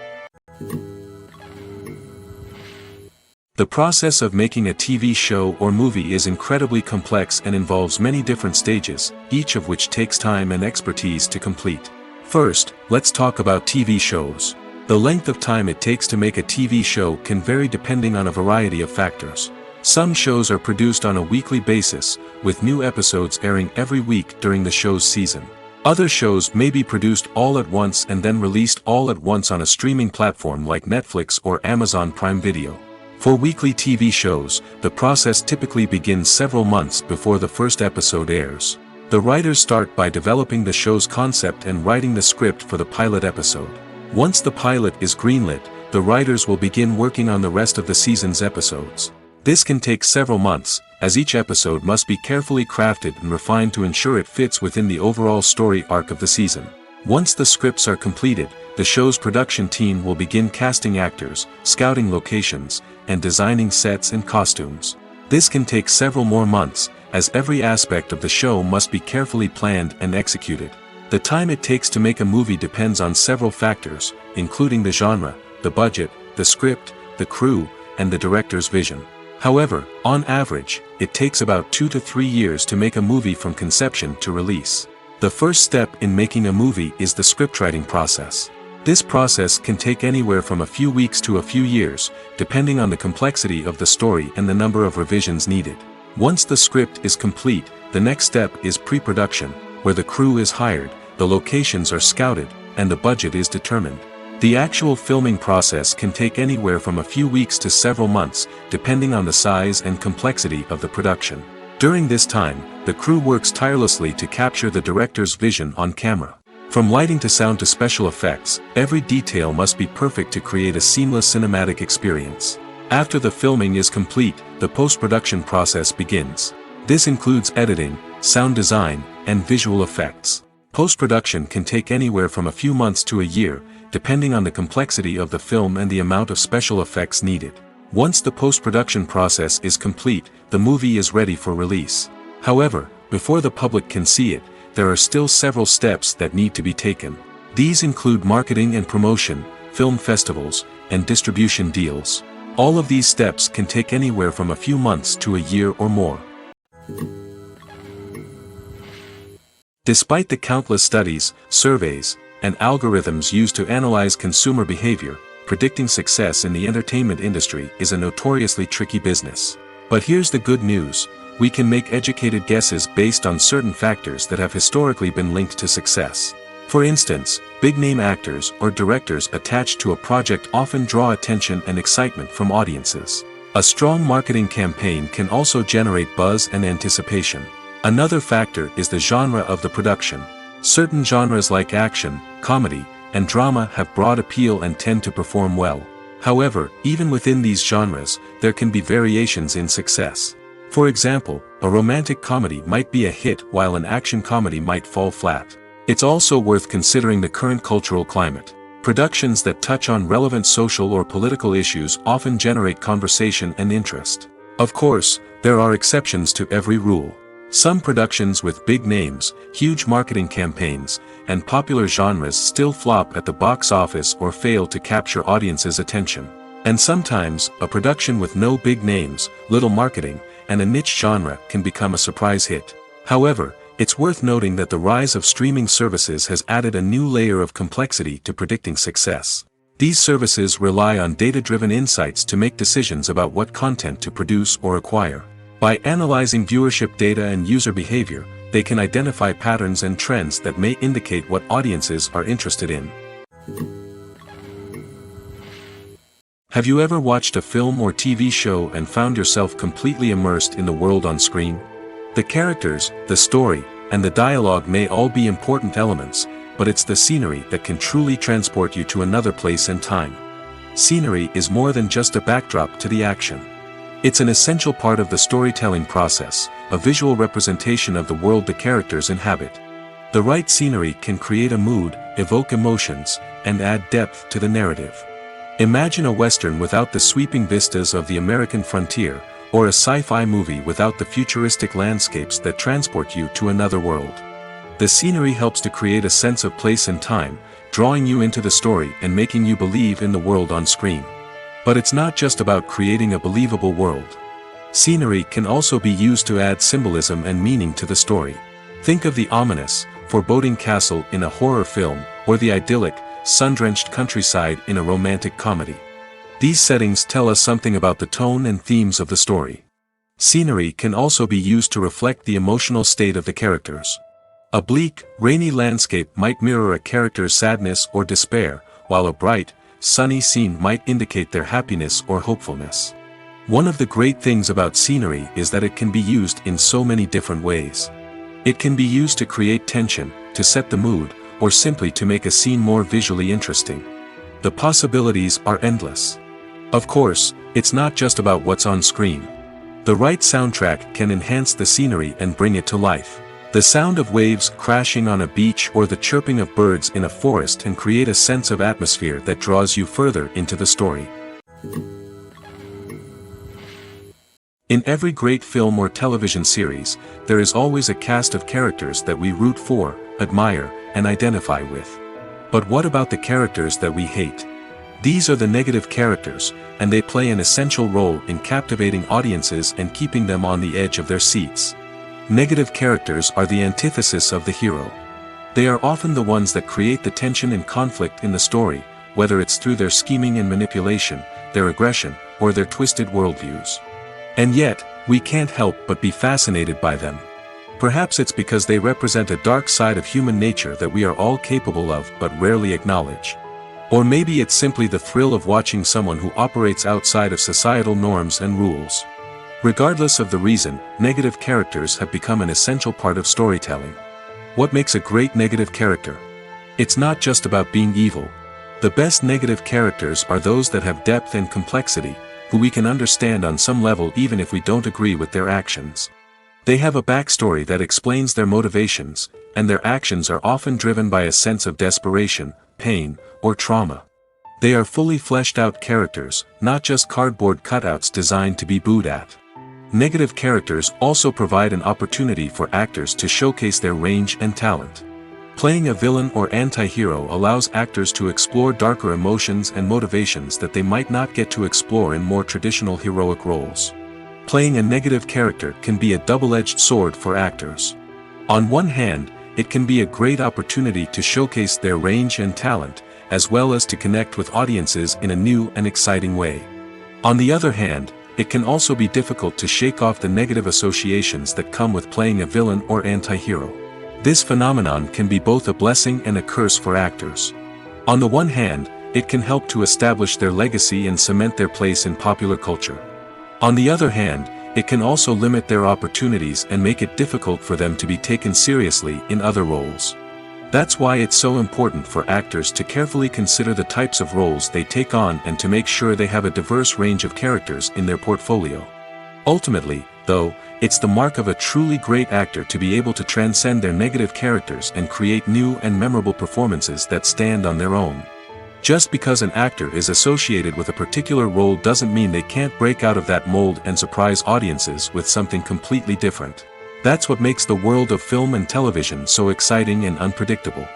[SPEAKER 1] The process of making a TV show or movie is incredibly complex and involves many different stages, each of which takes time and expertise to complete. First, let's talk about TV shows. The length of time it takes to make a TV show can vary depending on a variety of factors. Some shows are produced on a weekly basis, with new episodes airing every week during the show's season. Other shows may be produced all at once and then released all at once on a streaming platform like Netflix or Amazon Prime Video. For weekly TV shows, the process typically begins several months before the first episode airs. The writers start by developing the show's concept and writing the script for the pilot episode. Once the pilot is greenlit, the writers will begin working on the rest of the season's episodes. This can take several months, as each episode must be carefully crafted and refined to ensure it fits within the overall story arc of the season. Once the scripts are completed, the show's production team will begin casting actors, scouting locations, and designing sets and costumes. This can take several more months, as every aspect of the show must be carefully planned and executed. The time it takes to make a movie depends on several factors, including the genre, the budget, the script, the crew, and the director's vision. However, on average, it takes about 2 to 3 years to make a movie from conception to release. The first step in making a movie is the scriptwriting process. This process can take anywhere from a few weeks to a few years, depending on the complexity of the story and the number of revisions needed. Once the script is complete, the next step is pre-production, where the crew is hired, the locations are scouted, and the budget is determined. The actual filming process can take anywhere from a few weeks to several months, depending on the size and complexity of the production. During this time, the crew works tirelessly to capture the director's vision on camera. From lighting to sound to special effects, every detail must be perfect to create a seamless cinematic experience. After the filming is complete, the post-production process begins. This includes editing, sound design, and visual effects. Post-production can take anywhere from a few months to a year, depending on the complexity of the film and the amount of special effects needed. Once the post-production process is complete, the movie is ready for release. However, before the public can see it, there are still several steps that need to be taken. These include marketing and promotion, film festivals, and distribution deals. All of these steps can take anywhere from a few months to a year or more. Despite the countless studies, surveys, and algorithms used to analyze consumer behavior, predicting success in the entertainment industry is a notoriously tricky business. But here's the good news: we can make educated guesses based on certain factors that have historically been linked to success. For instance, big-name actors or directors attached to a project often draw attention and excitement from audiences. A strong marketing campaign can also generate buzz and anticipation. Another factor is the genre of the production. Certain genres like action, comedy, and drama have broad appeal and tend to perform well. However, even within these genres, there can be variations in success. For example, a romantic comedy might be a hit while an action comedy might fall flat. It's also worth considering the current cultural climate. Productions that touch on relevant social or political issues often generate conversation and interest. Of course, there are exceptions to every rule. Some productions with big names, huge marketing campaigns, and popular genres still flop at the box office or fail to capture audiences' attention. And sometimes, a production with no big names, little marketing, and a niche genre can become a surprise hit. However, it's worth noting that the rise of streaming services has added a new layer of complexity to predicting success. These services rely on data-driven insights to make decisions about what content to produce or acquire. By analyzing viewership data and user behavior, they can identify patterns and trends that may indicate what audiences are interested in. Have you ever watched a film or TV show and found yourself completely immersed in the world on screen? The characters, the story, and the dialogue may all be important elements, but it's the scenery that can truly transport you to another place and time. Scenery is more than just a backdrop to the action. It's an essential part of the storytelling process, a visual representation of the world the characters inhabit. The right scenery can create a mood, evoke emotions, and add depth to the narrative. Imagine a Western without the sweeping vistas of the American frontier, or a sci-fi movie without the futuristic landscapes that transport you to another world. The scenery helps to create a sense of place and time, drawing you into the story and making you believe in the world on screen. But it's not just about creating a believable world. Scenery can also be used to add symbolism and meaning to the story. Think of the ominous, foreboding castle in a horror film, or the idyllic, sun-drenched countryside in a romantic comedy. These settings tell us something about the tone and themes of the story. Scenery can also be used to reflect the emotional state of the characters. A bleak, rainy landscape might mirror a character's sadness or despair, while a bright, sunny scene might indicate their happiness or hopefulness. One of the great things about scenery is that it can be used in so many different ways. It can be used to create tension, to set the mood, or simply to make a scene more visually interesting. The possibilities are endless. Of course, it's not just about what's on screen. The right soundtrack can enhance the scenery and bring it to life. The sound of waves crashing on a beach or the chirping of birds in a forest can create a sense of atmosphere that draws you further into the story. In every great film or television series, there is always a cast of characters that we root for, admire, and identify with. But what about the characters that we hate? These are the negative characters, and they play an essential role in captivating audiences and keeping them on the edge of their seats. Negative characters are the antithesis of the hero. They are often the ones that create the tension and conflict in the story, whether it's through their scheming and manipulation, their aggression, or their twisted worldviews. And yet, we can't help but be fascinated by them. Perhaps it's because they represent a dark side of human nature that we are all capable of but rarely acknowledge. Or maybe it's simply the thrill of watching someone who operates outside of societal norms and rules. Regardless of the reason, negative characters have become an essential part of storytelling. What makes a great negative character? It's not just about being evil. The best negative characters are those that have depth and complexity, who we can understand on some level even if we don't agree with their actions. They have a backstory that explains their motivations, and their actions are often driven by a sense of desperation, pain, or trauma. They are fully fleshed out characters, not just cardboard cutouts designed to be booed at. Negative characters also provide an opportunity for actors to showcase their range and talent. Playing a villain or anti-hero allows actors to explore darker emotions and motivations that they might not get to explore in more traditional heroic roles. Playing a negative character can be a double-edged sword for actors. On one hand, it can be a great opportunity to showcase their range and talent, as well as to connect with audiences in a new and exciting way. On the other hand, it can also be difficult to shake off the negative associations that come with playing a villain or anti-hero. This phenomenon can be both a blessing and a curse for actors. On the one hand, it can help to establish their legacy and cement their place in popular culture. On the other hand, it can also limit their opportunities and make it difficult for them to be taken seriously in other roles. That's why it's so important for actors to carefully consider the types of roles they take on and to make sure they have a diverse range of characters in their portfolio. Ultimately, though, it's the mark of a truly great actor to be able to transcend their negative characters and create new and memorable performances that stand on their own. Just because an actor is associated with a particular role doesn't mean they can't break out of that mold and surprise audiences with something completely different. That's what makes the world of film and television so exciting and unpredictable.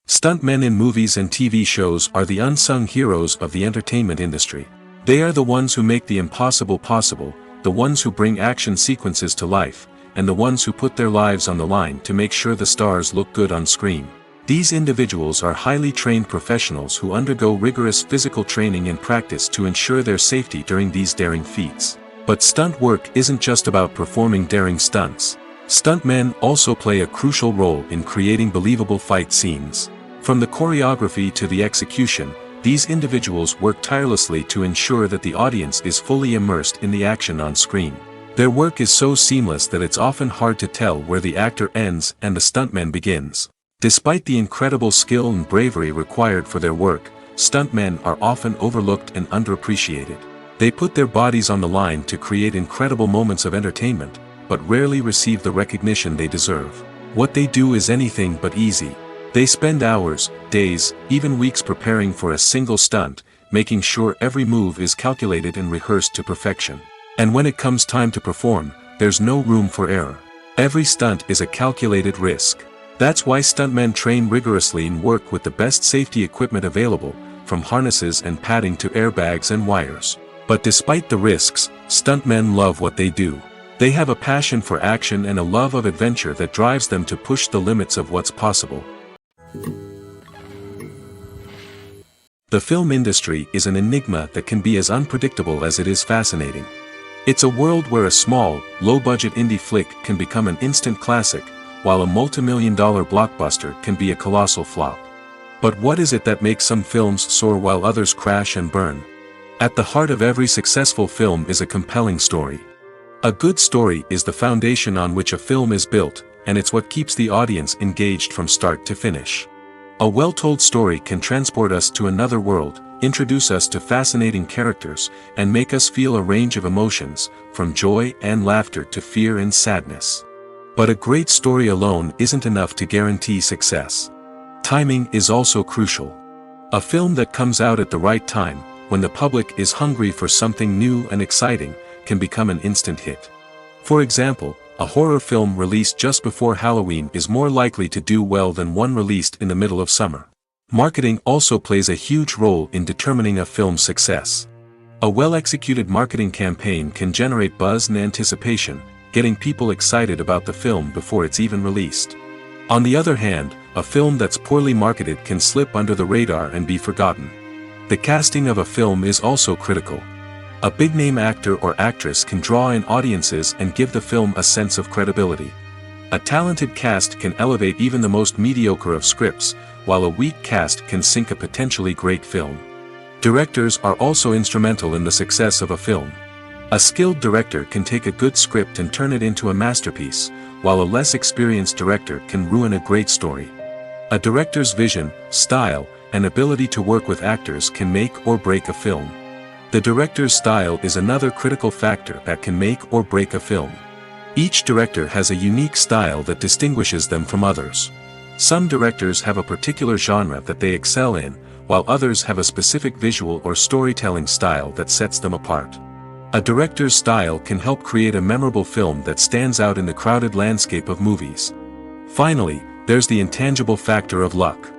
[SPEAKER 1] Stuntmen in movies and TV shows are the unsung heroes of the entertainment industry. They are the ones who make the impossible possible, the ones who bring action sequences to life, and the ones who put their lives on the line to make sure the stars look good on screen. These individuals are highly trained professionals who undergo rigorous physical training and practice to ensure their safety during these daring feats. But stunt work isn't just about performing daring stunts. Stuntmen also play a crucial role in creating believable fight scenes. From the choreography to the execution, these individuals work tirelessly to ensure that the audience is fully immersed in the action on screen. Their work is so seamless that it's often hard to tell where the actor ends and the stuntman begins. Despite the incredible skill and bravery required for their work, stuntmen are often overlooked and underappreciated. They put their bodies on the line to create incredible moments of entertainment, but rarely receive the recognition they deserve. What they do is anything but easy. They spend hours, days, even weeks preparing for a single stunt, making sure every move is calculated and rehearsed to perfection. And when it comes time to perform, there's no room for error. Every stunt is a calculated risk. That's why stuntmen train rigorously and work with the best safety equipment available, from harnesses and padding to airbags and wires. But despite the risks, stuntmen love what they do. They have a passion for action and a love of adventure that drives them to push the limits of what's possible. The film industry is an enigma that can be as unpredictable as it is fascinating. It's a world where a small, low-budget indie flick can become an instant classic, while a multi-million-dollar blockbuster can be a colossal flop. But what is it that makes some films soar while others crash and burn? At the heart of every successful film is a compelling story. A good story is the foundation on which a film is built, and it's what keeps the audience engaged from start to finish. A well-told story can transport us to another world, introduce us to fascinating characters, and make us feel a range of emotions, from joy and laughter to fear and sadness. But a great story alone isn't enough to guarantee success. Timing is also crucial. A film that comes out at the right time, when the public is hungry for something new and exciting, can become an instant hit. For example, a horror film released just before Halloween is more likely to do well than one released in the middle of summer. Marketing also plays a huge role in determining a film's success. A well-executed marketing campaign can generate buzz and anticipation, getting people excited about the film before it's even released. On the other hand, a film that's poorly marketed can slip under the radar and be forgotten. The casting of a film is also critical. A big-name actor or actress can draw in audiences and give the film a sense of credibility. A talented cast can elevate even the most mediocre of scripts, while a weak cast can sink a potentially great film. Directors are also instrumental in the success of a film. A skilled director can take a good script and turn it into a masterpiece, while a less experienced director can ruin a great story. A director's vision, style, and ability to work with actors can make or break a film. The director's style is another critical factor that can make or break a film. Each director has a unique style that distinguishes them from others. Some directors have a particular genre that they excel in, while others have a specific visual or storytelling style that sets them apart. A director's style can help create a memorable film that stands out in the crowded landscape of movies. Finally, there's the intangible factor of luck.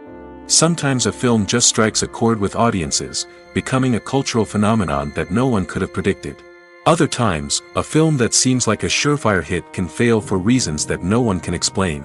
[SPEAKER 1] Sometimes a film just strikes a chord with audiences, becoming a cultural phenomenon that no one could have predicted. Other times, a film that seems like a surefire hit can fail for reasons that no one can explain.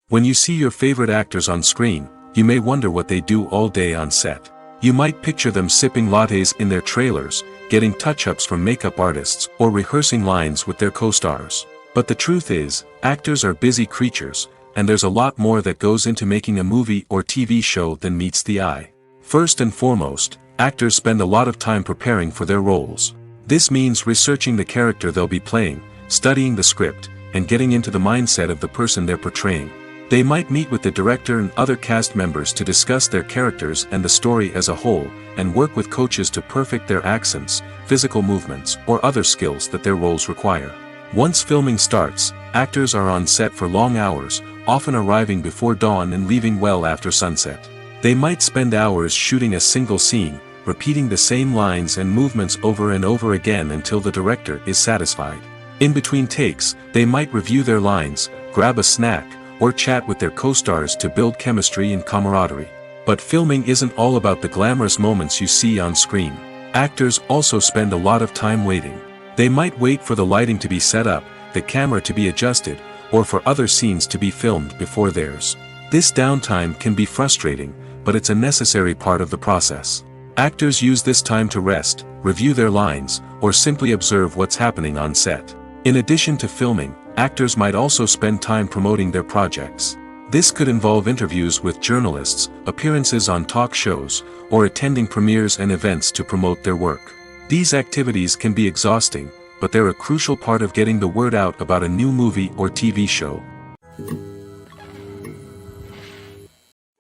[SPEAKER 1] When you see your favorite actors on screen, you may wonder what they do all day on set. You might picture them sipping lattes in their trailers, getting touch-ups from makeup artists, or rehearsing lines with their co-stars. But the truth is, actors are busy creatures, and there's a lot more that goes into making a movie or TV show than meets the eye. First and foremost, actors spend a lot of time preparing for their roles. This means researching the character they'll be playing, studying the script, and getting into the mindset of the person they're portraying. They might meet with the director and other cast members to discuss their characters and the story as a whole, and work with coaches to perfect their accents, physical movements, or other skills that their roles require. Once filming starts, actors are on set for long hours, often arriving before dawn and leaving well after sunset. They might spend hours shooting a single scene, repeating the same lines and movements over and over again until the director is satisfied. In between takes, they might review their lines, grab a snack, or chat with their co-stars to build chemistry and camaraderie. But filming isn't all about the glamorous moments you see on screen. Actors also spend a lot of time waiting. They might wait for the lighting to be set up, the camera to be adjusted, or for other scenes to be filmed before theirs. This downtime can be frustrating, but it's a necessary part of the process. Actors use this time to rest, review their lines, or simply observe what's happening on set. In addition to filming, actors might also spend time promoting their projects. This could involve interviews with journalists, appearances on talk shows, or attending premieres and events to promote their work. These activities can be exhausting, but they're a crucial part of getting the word out about a new movie or TV show.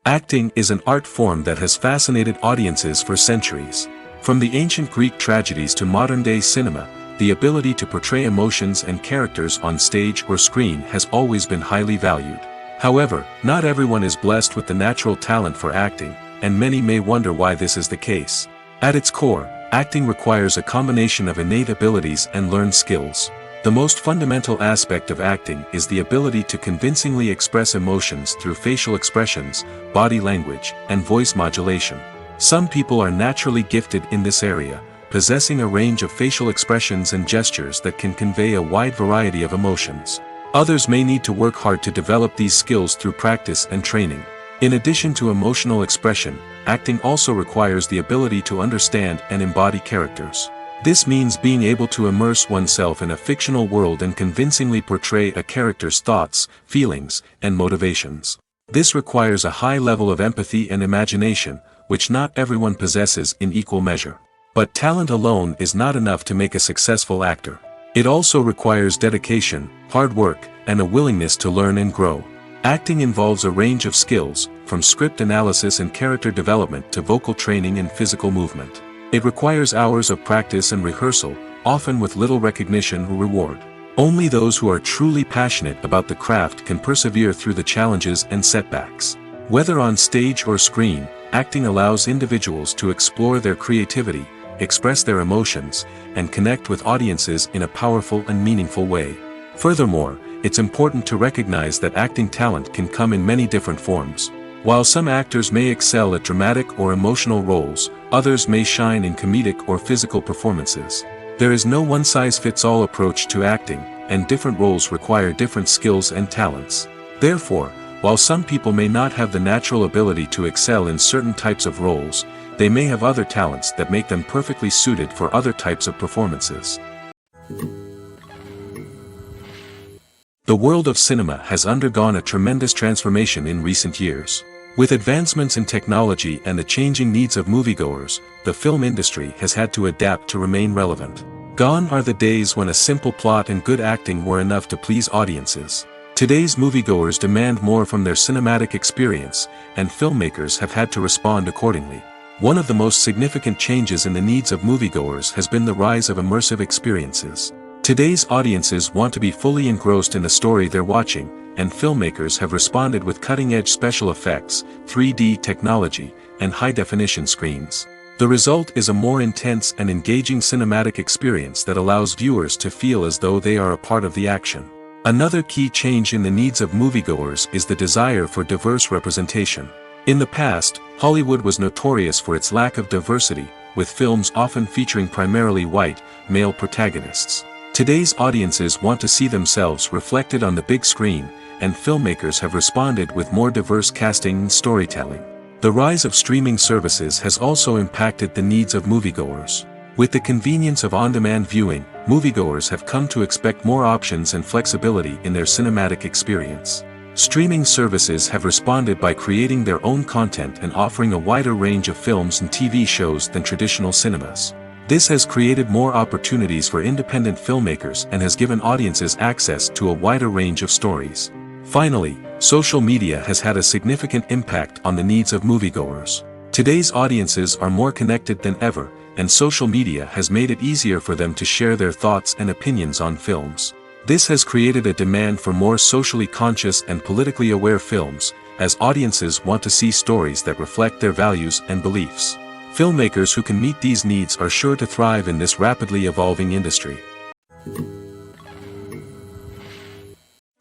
[SPEAKER 1] Acting is an art form that has fascinated audiences for centuries. From the ancient Greek tragedies to modern-day cinema, the ability to portray emotions and characters on stage or screen has always been highly valued. However, not everyone is blessed with the natural talent for acting, and many may wonder why this is the case. At its core, acting requires a combination of innate abilities and learned skills. The most fundamental aspect of acting is the ability to convincingly express emotions through facial expressions, body language, and voice modulation. Some people are naturally gifted in this area, possessing a range of facial expressions and gestures that can convey a wide variety of emotions. Others may need to work hard to develop these skills through practice and training. In addition to emotional expression, acting also requires the ability to understand and embody characters. This means being able to immerse oneself in a fictional world and convincingly portray a character's thoughts, feelings, and motivations. This requires a high level of empathy and imagination, which not everyone possesses in equal measure. But talent alone is not enough to make a successful actor. It also requires dedication, hard work, and a willingness to learn and grow. Acting involves a range of skills, from script analysis and character development to vocal training and physical movement. It requires hours of practice and rehearsal, often with little recognition or reward. Only those who are truly passionate about the craft can persevere through the challenges and setbacks. Whether on stage or screen, acting allows individuals to explore their creativity, express their emotions, and connect with audiences in a powerful and meaningful way. Furthermore, it's important to recognize that acting talent can come in many different forms. While some actors may excel at dramatic or emotional roles, others may shine in comedic or physical performances. There is no one-size-fits-all approach to acting, and different roles require different skills and talents. Therefore, While some people may not have the natural ability to excel in certain types of roles, they may have other talents that make them perfectly suited for other types of performances. The world of cinema has undergone a tremendous transformation in recent years. With advancements in technology and the changing needs of moviegoers, the film industry has had to adapt to remain relevant. Gone are the days when a simple plot and good acting were enough to please audiences. Today's moviegoers demand more from their cinematic experience, and filmmakers have had to respond accordingly. One of the most significant changes in the needs of moviegoers has been the rise of immersive experiences. Today's audiences want to be fully engrossed in the story they're watching, and filmmakers have responded with cutting-edge special effects, 3D technology, and high-definition screens. The result is a more intense and engaging cinematic experience that allows viewers to feel as though they are a part of the action. Another key change in the needs of moviegoers is the desire for diverse representation. In the past, Hollywood was notorious for its lack of diversity, with films often featuring primarily white, male protagonists. Today's audiences want to see themselves reflected on the big screen, and filmmakers have responded with more diverse casting and storytelling. The rise of streaming services has also impacted the needs of moviegoers. With the convenience of on-demand viewing, moviegoers have come to expect more options and flexibility in their cinematic experience. Streaming services have responded by creating their own content and offering a wider range of films and TV shows than traditional cinemas. This has created more opportunities for independent filmmakers and has given audiences access to a wider range of stories. Finally, social media has had a significant impact on the needs of moviegoers. Today's audiences are more connected than ever, and social media has made it easier for them to share their thoughts and opinions on films. This has created a demand for more socially conscious and politically aware films, as audiences want to see stories that reflect their values and beliefs. Filmmakers who can meet these needs are sure to thrive in this rapidly evolving industry.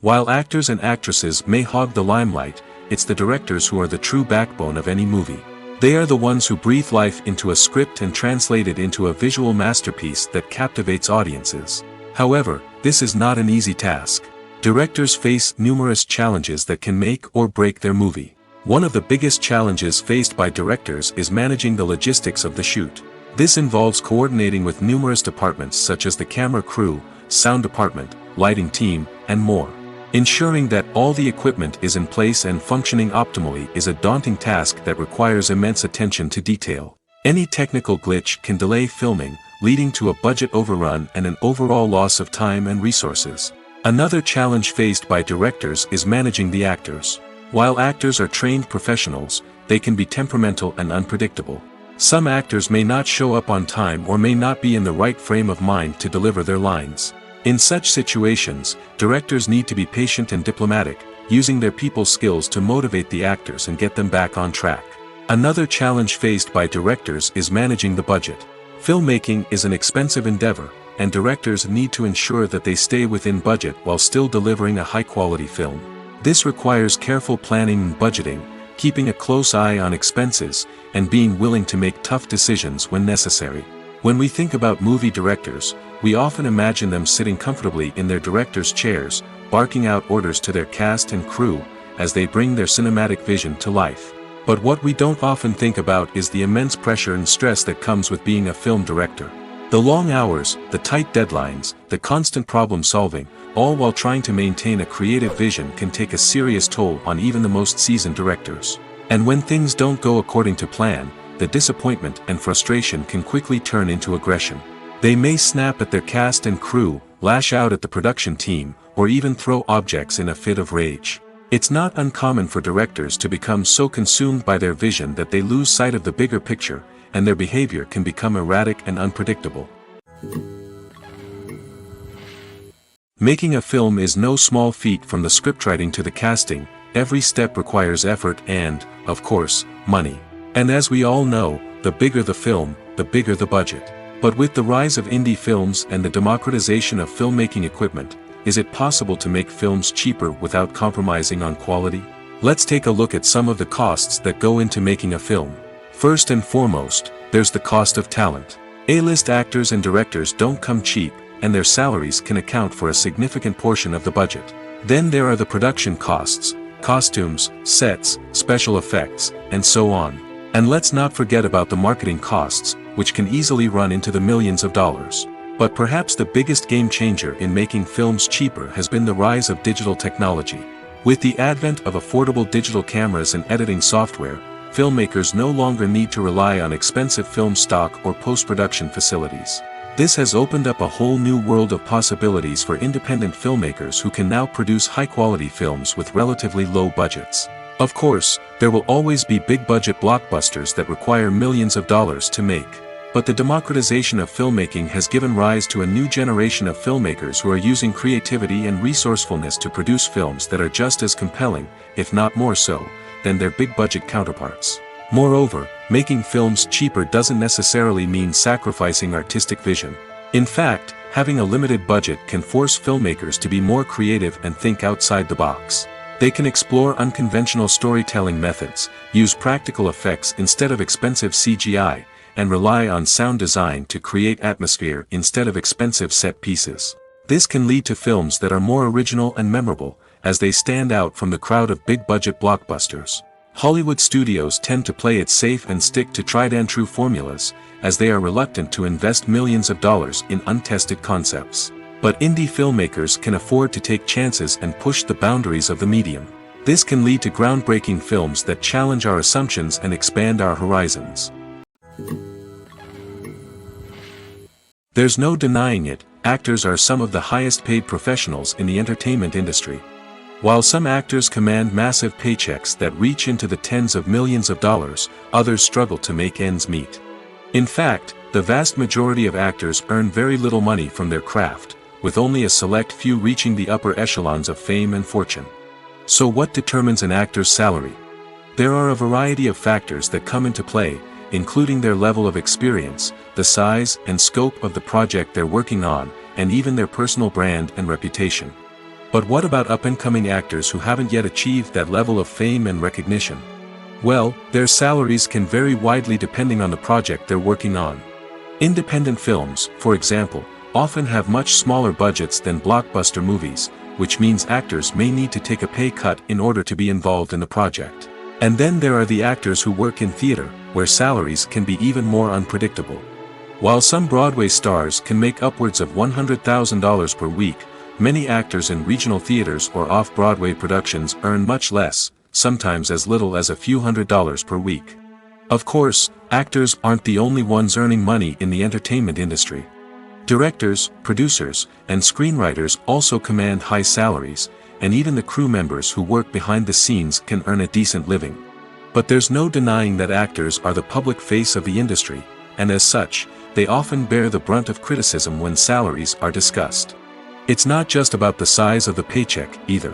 [SPEAKER 1] While actors and actresses may hog the limelight, it's the directors who are the true backbone of any movie. They are the ones who breathe life into a script and translate it into a visual masterpiece that captivates audiences. However, this is not an easy task. Directors face numerous challenges that can make or break their movie. One of the biggest challenges faced by directors is managing the logistics of the shoot. This involves coordinating with numerous departments such as the camera crew, sound department, lighting team, and more. Ensuring that all the equipment is in place and functioning optimally is a daunting task that requires immense attention to detail. Any technical glitch can delay filming, leading to a budget overrun and an overall loss of time and resources. Another challenge faced by directors is managing the actors. While actors are trained professionals, they can be temperamental and unpredictable. Some actors may not show up on time or may not be in the right frame of mind to deliver their lines. In such situations, directors need to be patient and diplomatic, using their people skills to motivate the actors and get them back on track. Another challenge faced by directors is managing the budget. Filmmaking is an expensive endeavor, and directors need to ensure that they stay within budget while still delivering a high-quality film. This requires careful planning and budgeting, keeping a close eye on expenses, and being willing to make tough decisions when necessary. When we think about movie directors, we often imagine them sitting comfortably in their director's chairs, barking out orders to their cast and crew, as they bring their cinematic vision to life. But what we don't often think about is the immense pressure and stress that comes with being a film director. The long hours, the tight deadlines, the constant problem solving, all while trying to maintain a creative vision can take a serious toll on even the most seasoned directors. And when things don't go according to plan, the disappointment and frustration can quickly turn into aggression. They may snap at their cast and crew, lash out at the production team, or even throw objects in a fit of rage. It's not uncommon for directors to become so consumed by their vision that they lose sight of the bigger picture, and their behavior can become erratic and unpredictable. Making a film is no small feat. From the scriptwriting to the casting, every step requires effort and, of course, money. And as we all know, the bigger the film, the bigger the budget. But with the rise of indie films and the democratization of filmmaking equipment, is it possible to make films cheaper without compromising on quality? Let's take a look at some of the costs that go into making a film. First and foremost, there's the cost of talent. A-list actors and directors don't come cheap, and their salaries can account for a significant portion of the budget. Then there are the production costs. costumes, sets, special effects, and so on. And let's not forget about the marketing costs, which can easily run into the millions of dollars. But perhaps the biggest game changer in making films cheaper has been the rise of digital technology. With the advent of affordable digital cameras and editing software, filmmakers no longer need to rely on expensive film stock or post-production facilities. This has opened up a whole new world of possibilities for independent filmmakers who can now produce high-quality films with relatively low budgets. Of course, there will always be big-budget blockbusters that require millions of dollars to make. But the democratization of filmmaking has given rise to a new generation of filmmakers who are using creativity and resourcefulness to produce films that are just as compelling, if not more so, than their big-budget counterparts. Moreover, making films cheaper doesn't necessarily mean sacrificing artistic vision. In fact, having a limited budget can force filmmakers to be more creative and think outside the box. They can explore unconventional storytelling methods, use practical effects instead of expensive CGI, and rely on sound design to create atmosphere instead of expensive set pieces. This can lead to films that are more original and memorable, as they stand out from the crowd of big-budget blockbusters. Hollywood studios tend to play it safe and stick to tried-and-true formulas, as they are reluctant to invest millions of dollars in untested concepts. But indie filmmakers can afford to take chances and push the boundaries of the medium. This can lead to groundbreaking films that challenge our assumptions and expand our horizons. There's no denying it, actors are some of the highest-paid professionals in the entertainment industry. While some actors command massive paychecks that reach into the tens of millions of dollars, others struggle to make ends meet. In fact, the vast majority of actors earn very little money from their craft, with only a select few reaching the upper echelons of fame and fortune. So what determines an actor's salary? There are a variety of factors that come into play, including their level of experience, the size and scope of the project they're working on, and even their personal brand and reputation. But what about up-and-coming actors who haven't yet achieved that level of fame and recognition? Well, their salaries can vary widely depending on the project they're working on. Independent films, for example, often have much smaller budgets than blockbuster movies, which means actors may need to take a pay cut in order to be involved in the project. And then there are the actors who work in theater, where salaries can be even more unpredictable. While some Broadway stars can make upwards of $100,000 per week, many actors in regional theaters or off-Broadway productions earn much less, sometimes as little as a few $100s per week. Of course, actors aren't the only ones earning money in the entertainment industry. Directors, producers, and screenwriters also command high salaries, and even the crew members who work behind the scenes can earn a decent living. But there's no denying that actors are the public face of the industry, and as such, they often bear the brunt of criticism when salaries are discussed. It's not just about the size of the paycheck, either.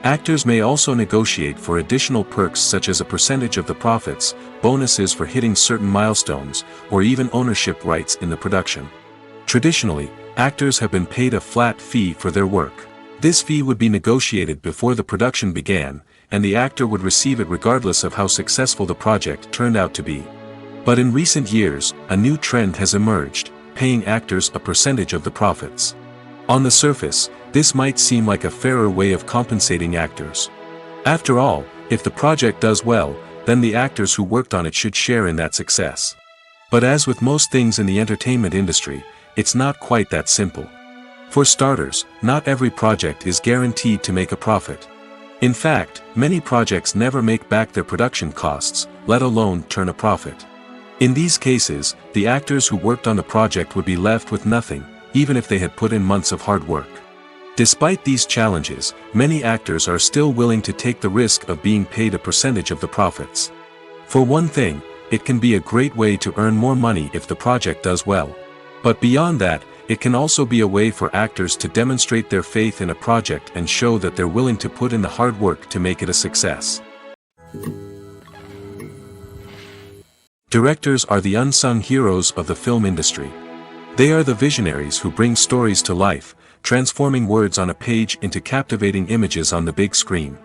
[SPEAKER 1] Actors may also negotiate for additional perks such as a percentage of the profits, bonuses for hitting certain milestones, or even ownership rights in the production. Traditionally, actors have been paid a flat fee for their work. This fee would be negotiated before the production began, and the actor would receive it regardless of how successful the project turned out to be. But in recent years, a new trend has emerged, paying actors a percentage of the profits. On the surface, this might seem like a fairer way of compensating actors. After all, if the project does well, then the actors who worked on it should share in that success. But as with most things in the entertainment industry, it's not quite that simple. For starters, not every project is guaranteed to make a profit. In fact, many projects never make back their production costs, let alone turn a profit. In these cases, the actors who worked on the project would be left with nothing, even if they had put in months of hard work. Despite these challenges, many actors are still willing to take the risk of being paid a percentage of the profits. For one thing, it can be a great way to earn more money if the project does well. But beyond that, it can also be a way for actors to demonstrate their faith in a project and show that they're willing to put in the hard work to make it a success. Directors are the unsung heroes of the film industry. They are the visionaries who bring stories to life, transforming words on a page into captivating images on the big screen.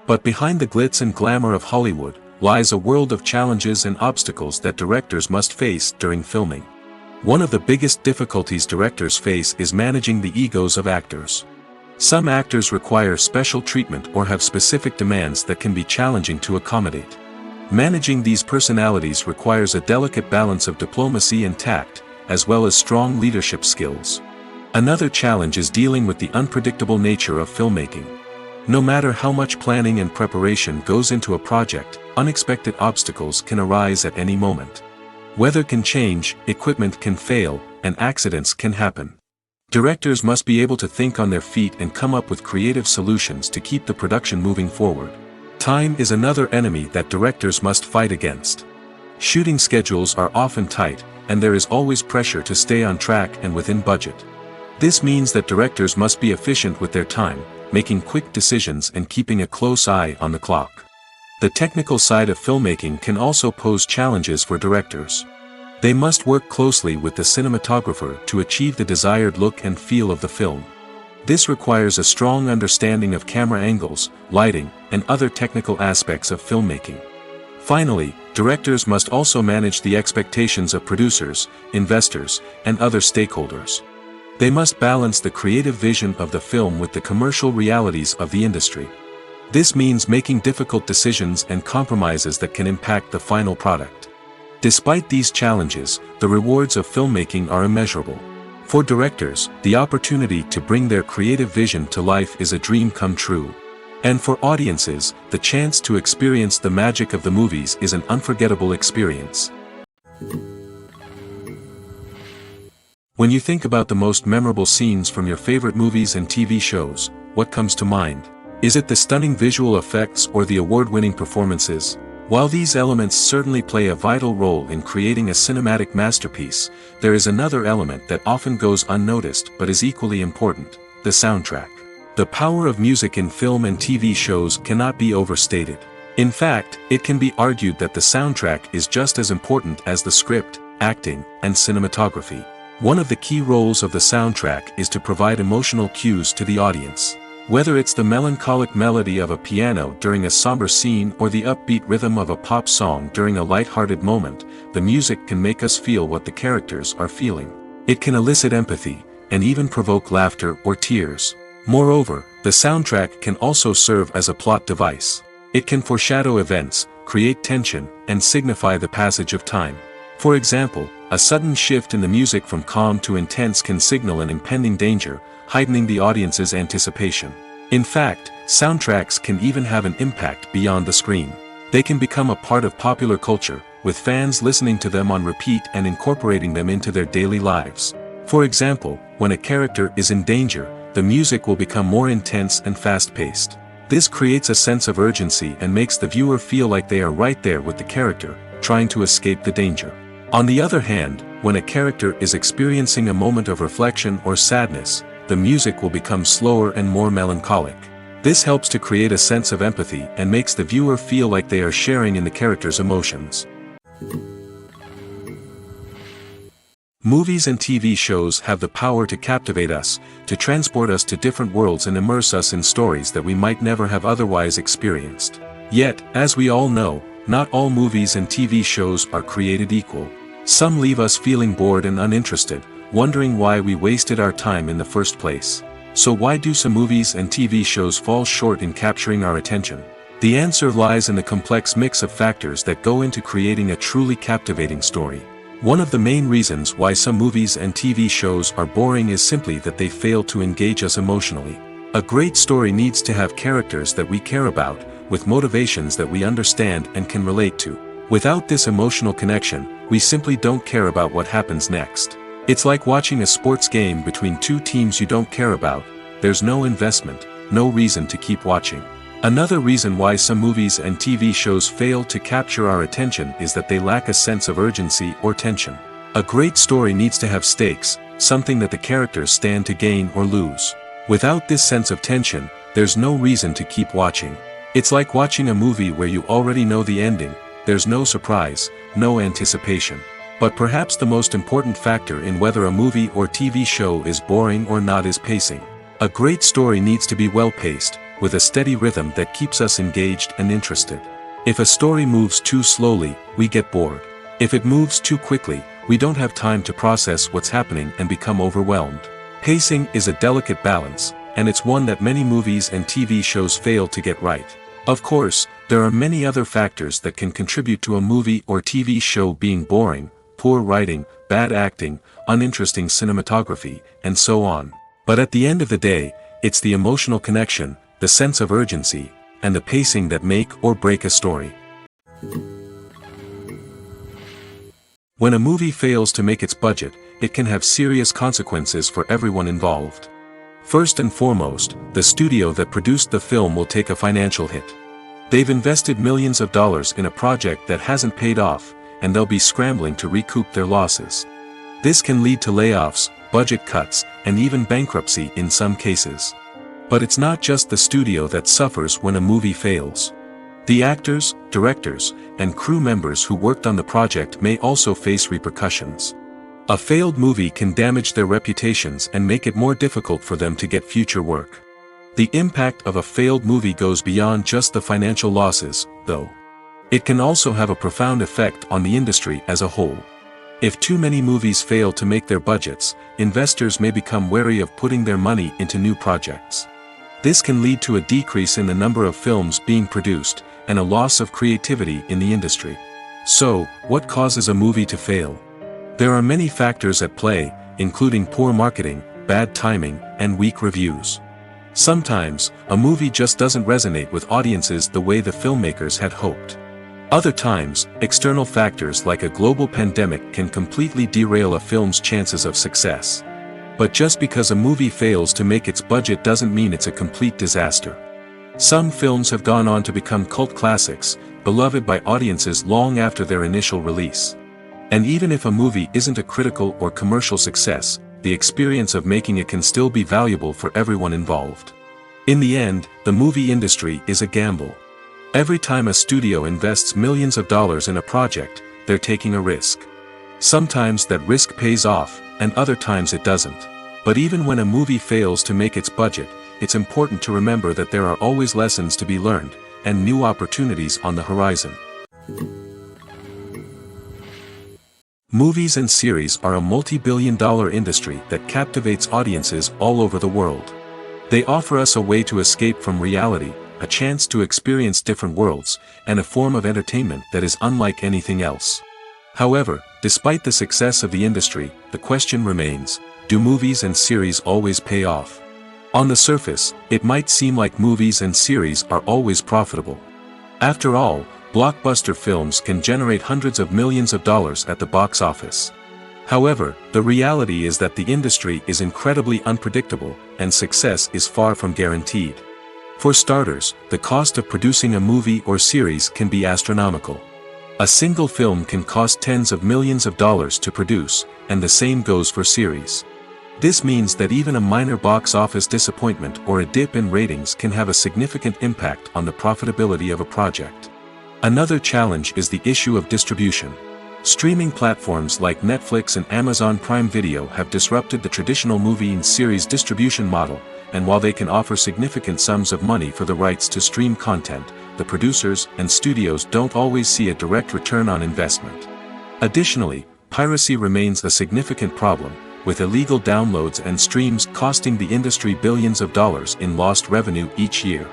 [SPEAKER 1] But behind the glitz and glamour of Hollywood lies a world of challenges and obstacles that directors must face during filming. One of the biggest difficulties directors face is managing the egos of actors. Some actors require special treatment or have specific demands that can be challenging to accommodate. Managing these personalities requires a delicate balance of diplomacy and tact, as well as strong leadership skills. Another challenge is dealing with the unpredictable nature of filmmaking. No matter how much planning and preparation goes into a project, unexpected obstacles can arise at any moment. Weather can change, equipment can fail, and accidents can happen. Directors must be able to think on their feet and come up with creative solutions to keep the production moving forward. Time is another enemy that directors must fight against. Shooting schedules are often tight, and there is always pressure to stay on track and within budget. This means that directors must be efficient with their time, making quick decisions and keeping a close eye on the clock. The technical side of filmmaking can also pose challenges for directors. They must work closely with the cinematographer to achieve the desired look and feel of the film. This requires a strong understanding of camera angles, lighting, and other technical aspects of filmmaking. Finally, directors must also manage the expectations of producers, investors, and other stakeholders. They must balance the creative vision of the film with the commercial realities of the industry. This means making difficult decisions and compromises that can impact the final product. Despite these challenges, the rewards of filmmaking are immeasurable. For directors, the opportunity to bring their creative vision to life is a dream come true. And for audiences, the chance to experience the magic of the movies is an unforgettable experience. When you think about the most memorable scenes from your favorite movies and TV shows, what comes to mind? Is it the stunning visual effects or the award-winning performances? While these elements certainly play a vital role in creating a cinematic masterpiece, there is another element that often goes unnoticed but is equally important: the soundtrack. The power of music in film and TV shows cannot be overstated. In fact, it can be argued that the soundtrack is just as important as the script, acting, and cinematography. One of the key roles of the soundtrack is to provide emotional cues to the audience. Whether it's the melancholic melody of a piano during a somber scene or the upbeat rhythm of a pop song during a light-hearted moment, the music can make us feel what the characters are feeling. It can elicit empathy, and even provoke laughter or tears. Moreover, the soundtrack can also serve as a plot device. It can foreshadow events, create tension, and signify the passage of time. For example, a sudden shift in the music from calm to intense can signal an impending danger, heightening the audience's anticipation. In fact, soundtracks can even have an impact beyond the screen. They can become a part of popular culture, with fans listening to them on repeat and incorporating them into their daily lives. For example, when a character is in danger, the music will become more intense and fast-paced. This creates a sense of urgency and makes the viewer feel like they are right there with the character, trying to escape the danger. On the other hand, when a character is experiencing a moment of reflection or sadness, the music will become slower and more melancholic. This helps to create a sense of empathy and makes the viewer feel like they are sharing in the character's emotions. Movies and TV shows have the power to captivate us, to transport us to different worlds and immerse us in stories that we might never have otherwise experienced. Yet, as we all know, not all movies and TV shows are created equal. Some leave us feeling bored and uninterested, wondering why we wasted our time in the first place. So why do some movies and TV shows fall short in capturing our attention? The answer lies in the complex mix of factors that go into creating a truly captivating story. One of the main reasons why some movies and TV shows are boring is simply that they fail to engage us emotionally. A great story needs to have characters that we care about, with motivations that we understand and can relate to. Without this emotional connection, we simply don't care about what happens next. It's like watching a sports game between two teams you don't care about. There's no investment, no reason to keep watching. Another reason why some movies and TV shows fail to capture our attention is that they lack a sense of urgency or tension. A great story needs to have stakes, something that the characters stand to gain or lose. Without this sense of tension, there's no reason to keep watching. It's like watching a movie where you already know the ending. There's no surprise, no anticipation. But perhaps the most important factor in whether a movie or TV show is boring or not is pacing. A great story needs to be well-paced, with a steady rhythm that keeps us engaged and interested. If a story moves too slowly, we get bored. If it moves too quickly, we don't have time to process what's happening and become overwhelmed. Pacing is a delicate balance, and it's one that many movies and TV shows fail to get right. Of course, there are many other factors that can contribute to a movie or TV show being boring: poor writing, bad acting, uninteresting cinematography, and so on. But at the end of the day, it's the emotional connection, the sense of urgency, and the pacing that make or break a story. When a movie fails to make its budget, it can have serious consequences for everyone involved. First and foremost, the studio that produced the film will take a financial hit. They've invested millions of dollars in a project that hasn't paid off, and they'll be scrambling to recoup their losses. This can lead to layoffs, budget cuts, and even bankruptcy in some cases. But it's not just the studio that suffers when a movie fails. The actors, directors, and crew members who worked on the project may also face repercussions. A failed movie can damage their reputations and make it more difficult for them to get future work. The impact of a failed movie goes beyond just the financial losses, though. It can also have a profound effect on the industry as a whole. If too many movies fail to make their budgets, investors may become wary of putting their money into new projects. This can lead to a decrease in the number of films being produced, and a loss of creativity in the industry. So, what causes a movie to fail? There are many factors at play, including poor marketing, bad timing, and weak reviews. Sometimes, a movie just doesn't resonate with audiences the way the filmmakers had hoped. Other times, external factors like a global pandemic can completely derail a film's chances of success. But just because a movie fails to make its budget doesn't mean it's a complete disaster. Some films have gone on to become cult classics, beloved by audiences long after their initial release. And even if a movie isn't a critical or commercial success, the experience of making it can still be valuable for everyone involved. In the end, the movie industry is a gamble. Every time a studio invests millions of dollars in a project, they're taking a risk. Sometimes that risk pays off, and other times it doesn't. But even when a movie fails to make its budget, it's important to remember that there are always lessons to be learned, and new opportunities on the horizon. Movies and series are a multi-billion-dollar industry that captivates audiences all over the world. They offer us a way to escape from reality, a chance to experience different worlds, and a form of entertainment that is unlike anything else. However, despite the success of the industry, the question remains: do movies and series always pay off? On the surface, it might seem like movies and series are always profitable. After all, blockbuster films can generate hundreds of millions of dollars at the box office. However, the reality is that the industry is incredibly unpredictable, and success is far from guaranteed. For starters, the cost of producing a movie or series can be astronomical. A single film can cost tens of millions of dollars to produce, and the same goes for series. This means that even a minor box office disappointment or a dip in ratings can have a significant impact on the profitability of a project. Another challenge is the issue of distribution. Streaming platforms like Netflix and Amazon Prime Video have disrupted the traditional movie and series distribution model, and while they can offer significant sums of money for the rights to stream content, the producers and studios don't always see a direct return on investment. Additionally, piracy remains a significant problem, with illegal downloads and streams costing the industry billions of dollars in lost revenue each year.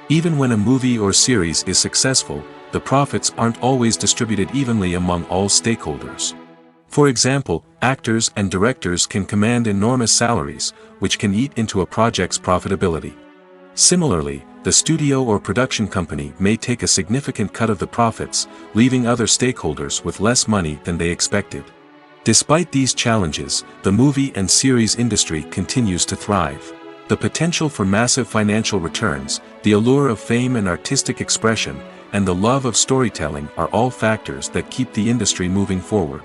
[SPEAKER 1] Even when a movie or series is successful, the profits aren't always distributed evenly among all stakeholders. For example, actors and directors can command enormous salaries, which can eat into a project's profitability. Similarly, the studio or production company may take a significant cut of the profits, leaving other stakeholders with less money than they expected. Despite these challenges, the movie and series industry continues to thrive. The potential for massive financial returns, the allure of fame and artistic expression, and the love of storytelling are all factors that keep the industry moving forward.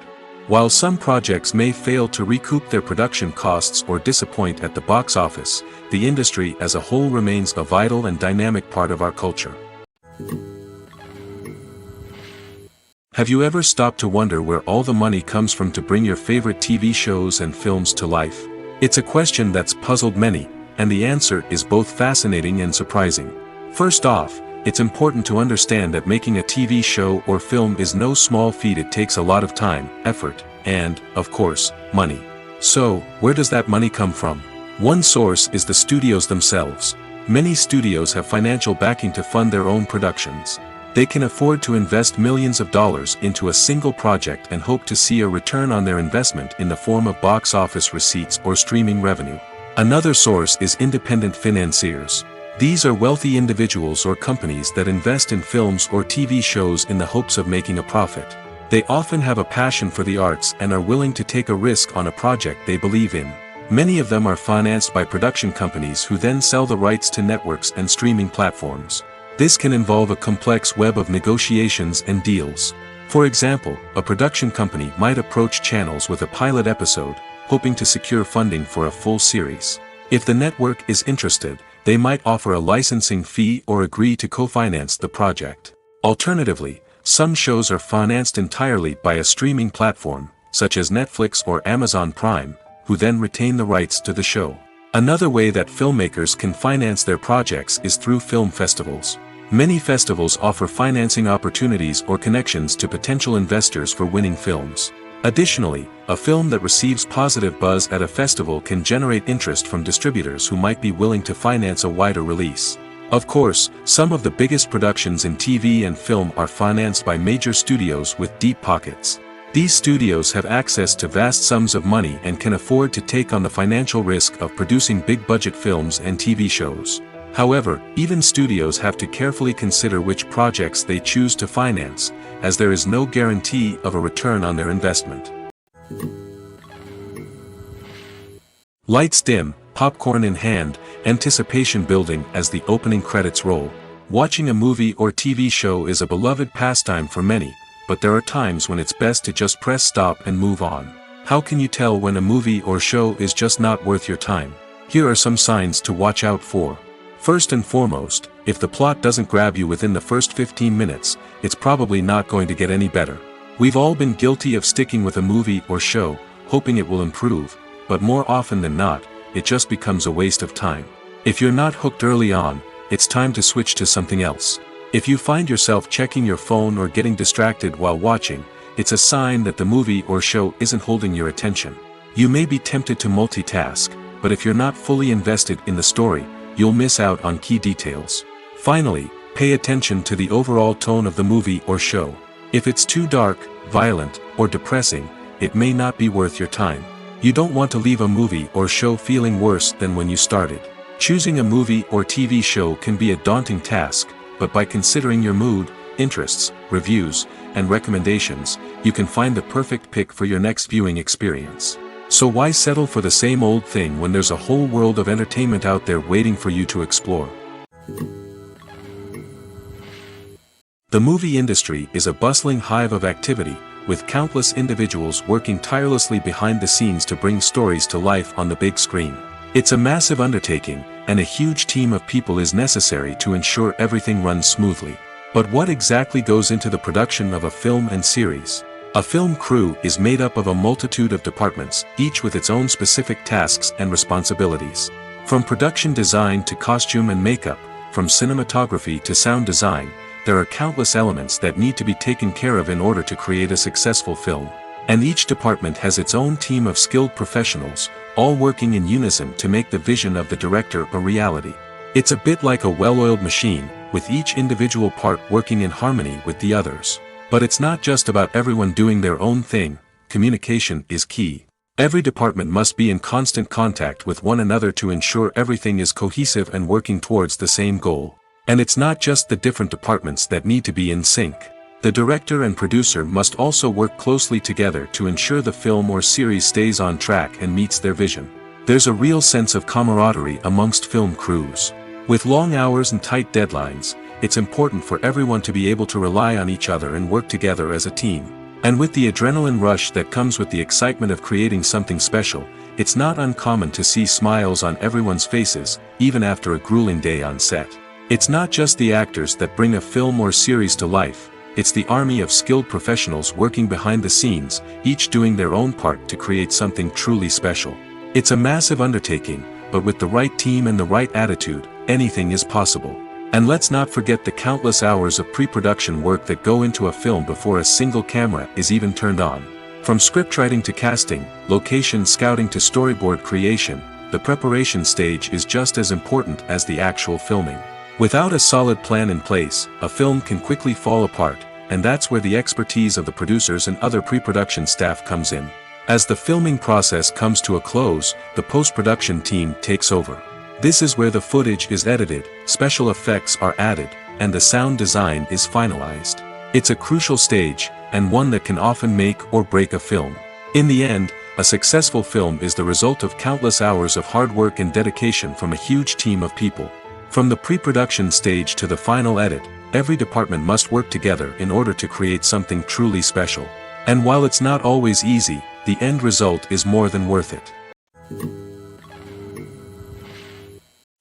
[SPEAKER 1] While some projects may fail to recoup their production costs or disappoint at the box office, the industry as a whole remains a vital and dynamic part of our culture. Have you ever stopped to wonder where all the money comes from to bring your favorite TV shows and films to life? It's a question that's puzzled many, and the answer is both fascinating and surprising. First off, it's important to understand that making a TV show or film is no small feat. It takes a lot of time, effort, and, of course, money. So, where does that money come from? One source is the studios themselves. Many studios have financial backing to fund their own productions. They can afford to invest millions of dollars into a single project and hope to see a return on their investment in the form of box office receipts or streaming revenue. Another source is independent financiers. These are wealthy individuals or companies that invest in films or TV shows in the hopes of making a profit. They often have a passion for the arts and are willing to take a risk on a project they believe in. Many of them are financed by production companies who then sell the rights to networks and streaming platforms. This can involve a complex web of negotiations and deals. For example, a production company might approach channels with a pilot episode, hoping to secure funding for a full series. If the network is interested, they might offer a licensing fee or agree to co-finance the project. Alternatively, some shows are financed entirely by a streaming platform, such as Netflix or Amazon Prime, who then retain the rights to the show. Another way that filmmakers can finance their projects is through film festivals. Many festivals offer financing opportunities or connections to potential investors for winning films. Additionally, a film that receives positive buzz at a festival can generate interest from distributors who might be willing to finance a wider release. Of course, some of the biggest productions in TV and film are financed by major studios with deep pockets. These studios have access to vast sums of money and can afford to take on the financial risk of producing big-budget films and TV shows. However, even studios have to carefully consider which projects they choose to finance, as there is no guarantee of a return on their investment. Lights dim, popcorn in hand, anticipation building as the opening credits roll. Watching a movie or TV show is a beloved pastime for many, but there are times when it's best to just press stop and move on. How can you tell when a movie or show is just not worth your time? Here are some signs to watch out for. First and foremost, if the plot doesn't grab you within the first 15 minutes, it's probably not going to get any better. We've all been guilty of sticking with a movie or show, hoping it will improve, but more often than not, it just becomes a waste of time. If you're not hooked early on, it's time to switch to something else. If you find yourself checking your phone or getting distracted while watching, it's a sign that the movie or show isn't holding your attention. You may be tempted to multitask, but if you're not fully invested in the story, you'll miss out on key details. Finally, pay attention to the overall tone of the movie or show. If it's too dark, violent, or depressing, it may not be worth your time. You don't want to leave a movie or show feeling worse than when you started. Choosing a movie or TV show can be a daunting task, but by considering your mood, interests, reviews, and recommendations, you can find the perfect pick for your next viewing experience. So why settle for the same old thing when there's a whole world of entertainment out there waiting for you to explore? The movie industry is a bustling hive of activity, with countless individuals working tirelessly behind the scenes to bring stories to life on the big screen. It's a massive undertaking, and a huge team of people is necessary to ensure everything runs smoothly. But what exactly goes into the production of a film and series? A film crew is made up of a multitude of departments, each with its own specific tasks and responsibilities. From production design to costume and makeup, from cinematography to sound design, there are countless elements that need to be taken care of in order to create a successful film. And each department has its own team of skilled professionals, all working in unison to make the vision of the director a reality. It's a bit like a well-oiled machine, with each individual part working in harmony with the others. But it's not just about everyone doing their own thing. Communication is key. Every department must be in constant contact with one another to ensure everything is cohesive and working towards the same goal. And it's not just the different departments that need to be in sync. The director and producer must also work closely together to ensure the film or series stays on track and meets their vision. There's a real sense of camaraderie amongst film crews. With long hours and tight deadlines, it's important for everyone to be able to rely on each other and work together as a team. And with the adrenaline rush that comes with the excitement of creating something special, it's not uncommon to see smiles on everyone's faces, even after a grueling day on set. It's not just the actors that bring a film or series to life. It's the army of skilled professionals working behind the scenes, each doing their own part to create something truly special. It's a massive undertaking, but with the right team and the right attitude, anything is possible. And let's not forget the countless hours of pre-production work that go into a film before a single camera is even turned on. From scriptwriting to casting, location scouting to storyboard creation, the preparation stage is just as important as the actual filming. Without a solid plan in place, a film can quickly fall apart, and that's where the expertise of the producers and other pre-production staff comes in. As the filming process comes to a close, the post-production team takes over. This is where the footage is edited, special effects are added, and the sound design is finalized. It's a crucial stage, and one that can often make or break a film. In the end, a successful film is the result of countless hours of hard work and dedication from a huge team of people. From the pre-production stage to the final edit, every department must work together in order to create something truly special. And while it's not always easy, the end result is more than worth it.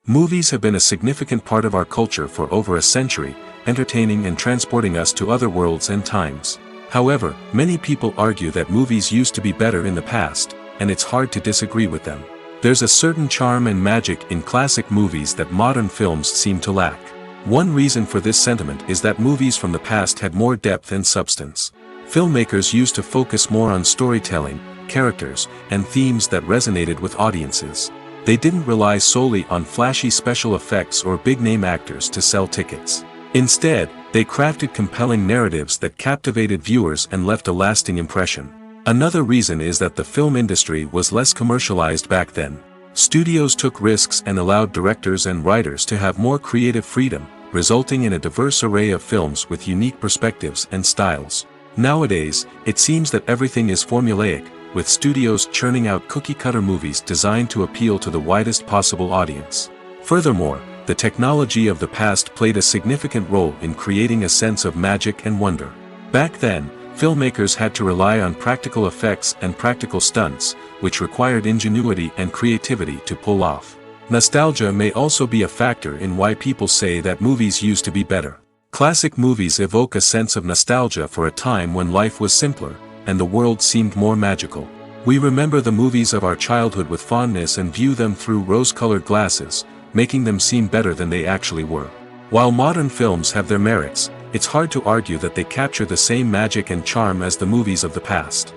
[SPEAKER 1] Movies have been a significant part of our culture for over a century, entertaining and transporting us to other worlds and times. However, many people argue that movies used to be better in the past, and it's hard to disagree with them. There's a certain charm and magic in classic movies that modern films seem to lack. One reason for this sentiment is that movies from the past had more depth and substance. Filmmakers used to focus more on storytelling, characters, and themes that resonated with audiences. They didn't rely solely on flashy special effects or big-name actors to sell tickets. Instead, they crafted compelling narratives that captivated viewers and left a lasting impression. Another reason is that the film industry was less commercialized back then. Studios took risks and allowed directors and writers to have more creative freedom, resulting in a diverse array of films with unique perspectives and styles. Nowadays, it seems that everything is formulaic, with studios churning out cookie-cutter movies designed to appeal to the widest possible audience. Furthermore, the technology of the past played a significant role in creating a sense of magic and wonder. Back then, filmmakers had to rely on practical effects and practical stunts, which required ingenuity and creativity to pull off. Nostalgia may also be a factor in why people say that movies used to be better. Classic movies evoke a sense of nostalgia for a time when life was simpler, and the world seemed more magical. We remember the movies of our childhood with fondness and view them through rose-colored glasses, making them seem better than they actually were. While modern films have their merits, it's hard to argue that they capture the same magic and charm as the movies of the past.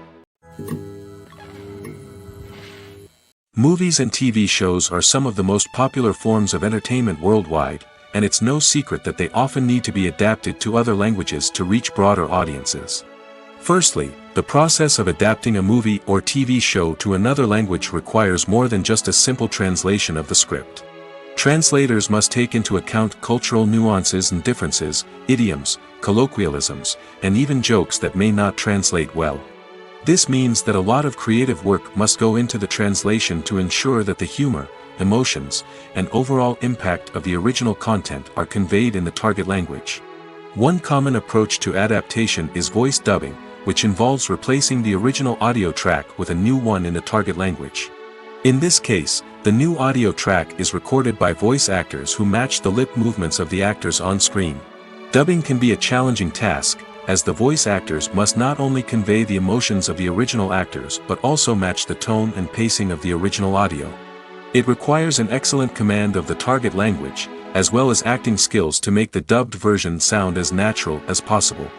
[SPEAKER 1] Movies and TV shows are some of the most popular forms of entertainment worldwide, and it's no secret that they often need to be adapted to other languages to reach broader audiences. Firstly, the process of adapting a movie or TV show to another language requires more than just a simple translation of the script. Translators must take into account cultural nuances and differences, idioms, colloquialisms, and even jokes that may not translate well. This means that a lot of creative work must go into the translation to ensure that the humor, emotions, and overall impact of the original content are conveyed in the target language. One common approach to adaptation is voice dubbing, which involves replacing the original audio track with a new one in the target language. In this case, the new audio track is recorded by voice actors who match the lip movements of the actors on screen. Dubbing can be a challenging task, as the voice actors must not only convey the emotions of the original actors but also match the tone and pacing of the original audio. It requires an excellent command of the target language, as well as acting skills to make the dubbed version sound as natural as possible.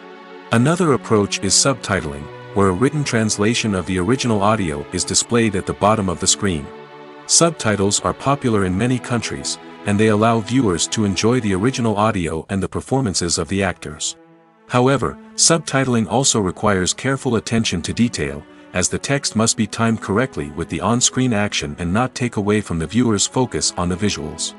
[SPEAKER 1] Another approach is subtitling, where a written translation of the original audio is displayed at the bottom of the screen. Subtitles are popular in many countries, and they allow viewers to enjoy the original audio and the performances of the actors. However, subtitling also requires careful attention to detail, as the text must be timed correctly with the on-screen action and not take away from the viewer's focus on the visuals.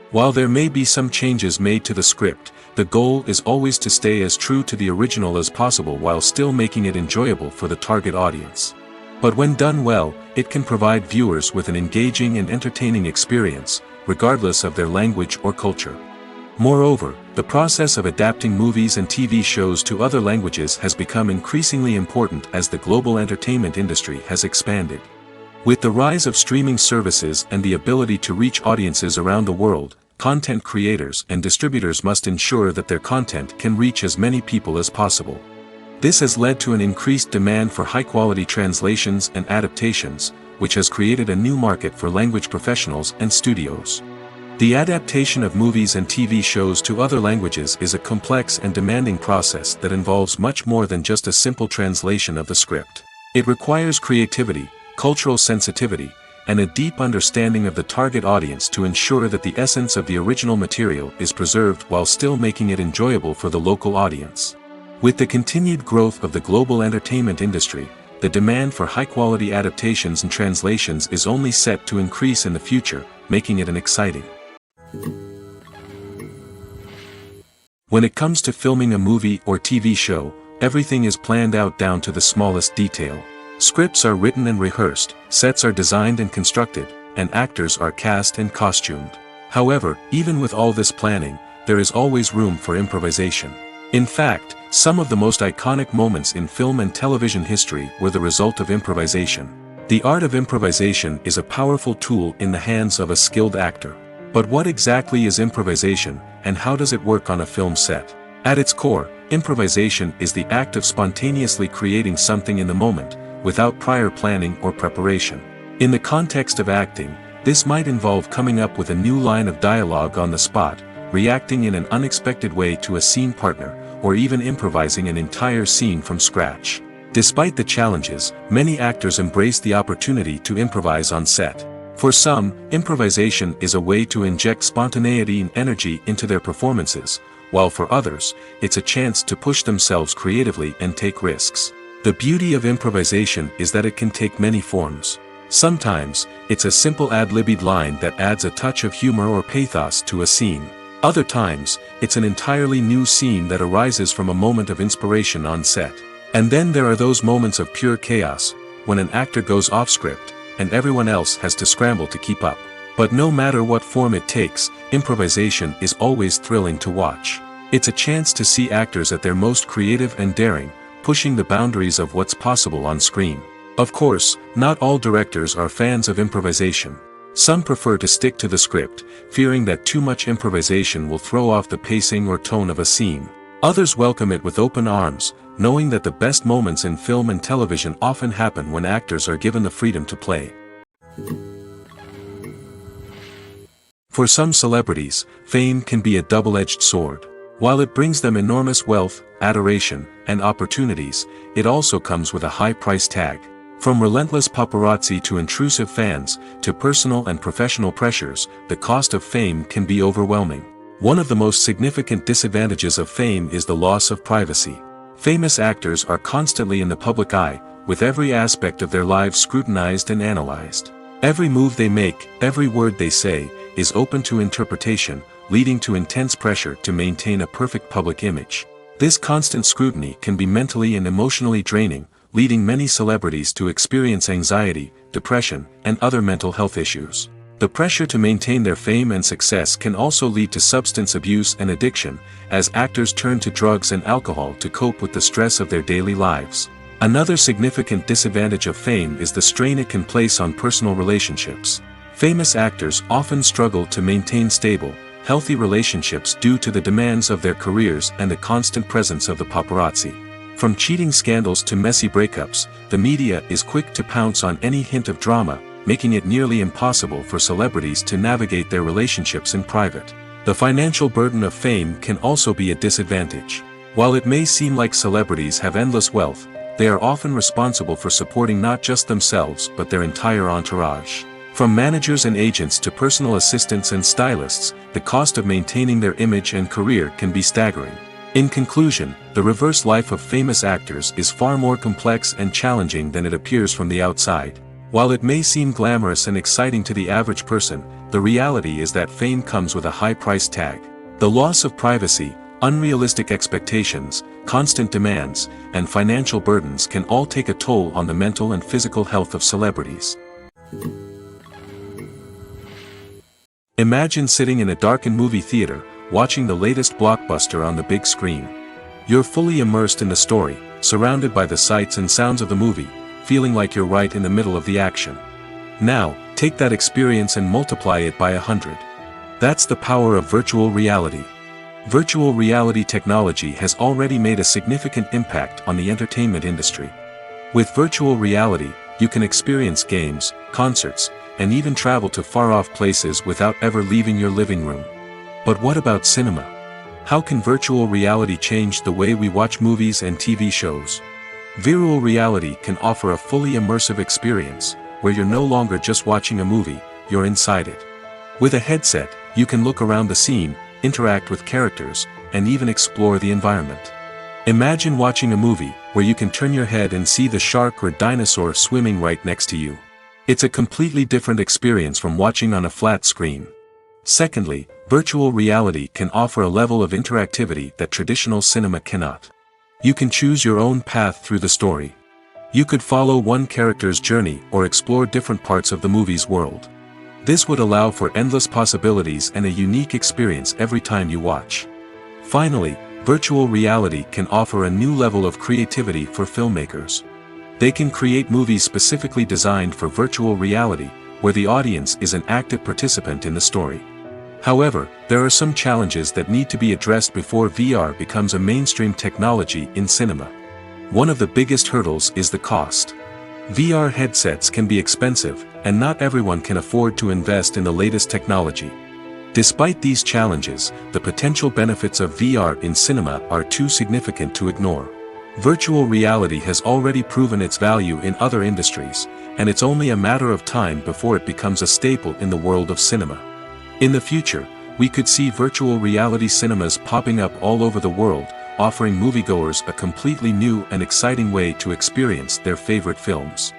[SPEAKER 1] While there may be some changes made to the script, the goal is always to stay as true to the original as possible while still making it enjoyable for the target audience. But when done well, it can provide viewers with an engaging and entertaining experience, regardless of their language or culture. Moreover, the process of adapting movies and TV shows to other languages has become increasingly important as the global entertainment industry has expanded. With the rise of streaming services and the ability to reach audiences around the world, content creators and distributors must ensure that their content can reach as many people as possible. This has led to an increased demand for high-quality translations and adaptations, which has created a new market for language professionals and studios. The adaptation of movies and TV shows to other languages is a complex and demanding process that involves much more than just a simple translation of the script. It requires creativity, cultural sensitivity, and a deep understanding of the target audience to ensure that the essence of the original material is preserved while still making it enjoyable for the local audience. With the continued growth of the global entertainment industry, the demand for high-quality adaptations and translations is only set to increase in the future, making it an exciting. When it comes to filming a movie or TV show, everything is planned out down to the smallest detail. Scripts are written and rehearsed, sets are designed and constructed, and actors are cast and costumed. However, even with all this planning, there is always room for improvisation. In fact, some of the most iconic moments in film and television history were the result of improvisation. The art of improvisation is a powerful tool in the hands of a skilled actor. But what exactly is improvisation, and how does it work on a film set? At its core, improvisation is the act of spontaneously creating something in the moment, without prior planning or preparation. In the context of acting, this might involve coming up with a new line of dialogue on the spot, reacting in an unexpected way to a scene partner, or even improvising an entire scene from scratch. Despite the challenges, many actors embrace the opportunity to improvise on set. For some, improvisation is a way to inject spontaneity and energy into their performances, while for others, it's a chance to push themselves creatively and take risks. The beauty of improvisation is that it can take many forms. Sometimes, it's a simple ad-libbed line that adds a touch of humor or pathos to a scene. Other times, it's an entirely new scene that arises from a moment of inspiration on set. And then there are those moments of pure chaos, when an actor goes off script, and everyone else has to scramble to keep up. But no matter what form it takes, improvisation is always thrilling to watch. It's a chance to see actors at their most creative and daring, pushing the boundaries of what's possible on screen. Of course, not all directors are fans of improvisation. Some prefer to stick to the script, fearing that too much improvisation will throw off the pacing or tone of a scene. Others welcome it with open arms, knowing that the best moments in film and television often happen when actors are given the freedom to play. For some celebrities, fame can be a double-edged sword. While it brings them enormous wealth, adoration, and opportunities, it also comes with a high price tag. From relentless paparazzi to intrusive fans, to personal and professional pressures, the cost of fame can be overwhelming. One of the most significant disadvantages of fame is the loss of privacy. Famous actors are constantly in the public eye, with every aspect of their lives scrutinized and analyzed. Every move they make, every word they say, is open to interpretation, leading to intense pressure to maintain a perfect public image. This constant scrutiny can be mentally and emotionally draining, leading many celebrities to experience anxiety, depression, and other mental health issues. The pressure to maintain their fame and success can also lead to substance abuse and addiction, as actors turn to drugs and alcohol to cope with the stress of their daily lives. Another significant disadvantage of fame is the strain it can place on personal relationships. Famous actors often struggle to maintain stable, healthy relationships due to the demands of their careers and the constant presence of the paparazzi. From cheating scandals to messy breakups, the media is quick to pounce on any hint of drama, making it nearly impossible for celebrities to navigate their relationships in private. The financial burden of fame can also be a disadvantage. While it may seem like celebrities have endless wealth, they are often responsible for supporting not just themselves but their entire entourage. From managers and agents to personal assistants and stylists, the cost of maintaining their image and career can be staggering. In conclusion, the reverse life of famous actors is far more complex and challenging than it appears from the outside. While it may seem glamorous and exciting to the average person, the reality is that fame comes with a high price tag. The loss of privacy, unrealistic expectations, constant demands, and financial burdens can all take a toll on the mental and physical health of celebrities. Imagine sitting in a darkened movie theater, watching the latest blockbuster on the big screen. You're fully immersed in the story, surrounded by the sights and sounds of the movie, feeling like you're right in the middle of the action. Now, take that experience and multiply it by 100. That's the power of virtual reality. Virtual reality technology has already made a significant impact on the entertainment industry. With virtual reality, you can experience games, concerts, and even travel to far-off places without ever leaving your living room. But what about cinema? How can virtual reality change the way we watch movies and TV shows? Virtual reality can offer a fully immersive experience, where you're no longer just watching a movie, you're inside it. With a headset, you can look around the scene, interact with characters, and even explore the environment. Imagine watching a movie where you can turn your head and see the shark or dinosaur swimming right next to you. It's a completely different experience from watching on a flat screen. Secondly, virtual reality can offer a level of interactivity that traditional cinema cannot. You can choose your own path through the story. You could follow one character's journey or explore different parts of the movie's world. This would allow for endless possibilities and a unique experience every time you watch. Finally, virtual reality can offer a new level of creativity for filmmakers. They can create movies specifically designed for virtual reality, where the audience is an active participant in the story. However, there are some challenges that need to be addressed before VR becomes a mainstream technology in cinema. One of the biggest hurdles is the cost. VR headsets can be expensive, and not everyone can afford to invest in the latest technology. Despite these challenges, the potential benefits of VR in cinema are too significant to ignore. Virtual reality has already proven its value in other industries, and it's only a matter of time before it becomes a staple in the world of cinema. In the future, we could see virtual reality cinemas popping up all over the world, offering moviegoers a completely new and exciting way to experience their favorite films.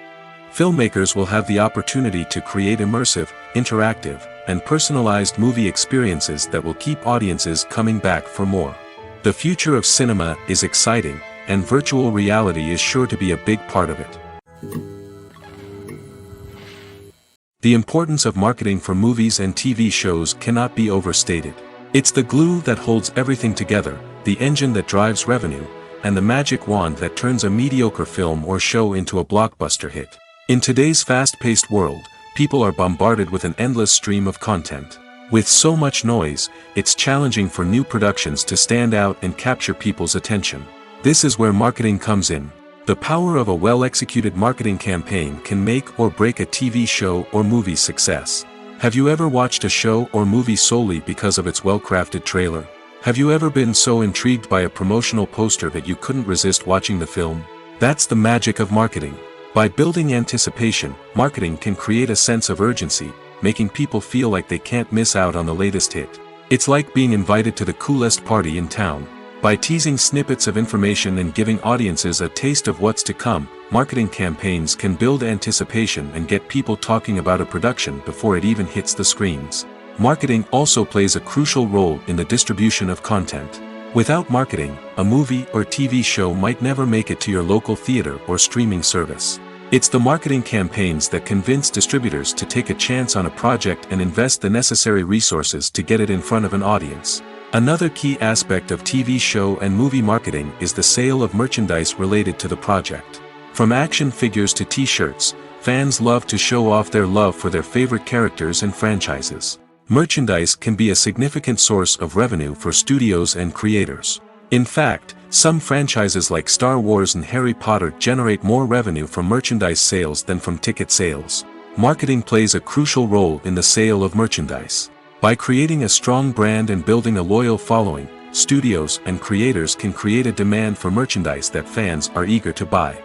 [SPEAKER 1] Filmmakers will have the opportunity to create immersive, interactive, and personalized movie experiences that will keep audiences coming back for more. The future of cinema is exciting, and virtual reality is sure to be a big part of it. The importance of marketing for movies and TV shows cannot be overstated. It's the glue that holds everything together, the engine that drives revenue, and the magic wand that turns a mediocre film or show into a blockbuster hit. In today's fast-paced world, people are bombarded with an endless stream of content. With so much noise, it's challenging for new productions to stand out and capture people's attention. This is where marketing comes in. The power of a well-executed marketing campaign can make or break a TV show or movie's success. Have you ever watched a show or movie solely because of its well-crafted trailer? Have you ever been so intrigued by a promotional poster that you couldn't resist watching the film? That's the magic of marketing. By building anticipation, marketing can create a sense of urgency, making people feel like they can't miss out on the latest hit. It's like being invited to the coolest party in town. By teasing snippets of information and giving audiences a taste of what's to come, marketing campaigns can build anticipation and get people talking about a production before it even hits the screens. Marketing also plays a crucial role in the distribution of content. Without marketing, a movie or TV show might never make it to your local theater or streaming service. It's the marketing campaigns that convince distributors to take a chance on a project and invest the necessary resources to get it in front of an audience. Another key aspect of TV show and movie marketing is the sale of merchandise related to the project. From action figures to t-shirts, fans love to show off their love for their favorite characters and franchises. Merchandise can be a significant source of revenue for studios and creators. In fact, some franchises like Star Wars and Harry Potter generate more revenue from merchandise sales than from ticket sales. Marketing plays a crucial role in the sale of merchandise. By creating a strong brand and building a loyal following, studios and creators can create a demand for merchandise that fans are eager to buy.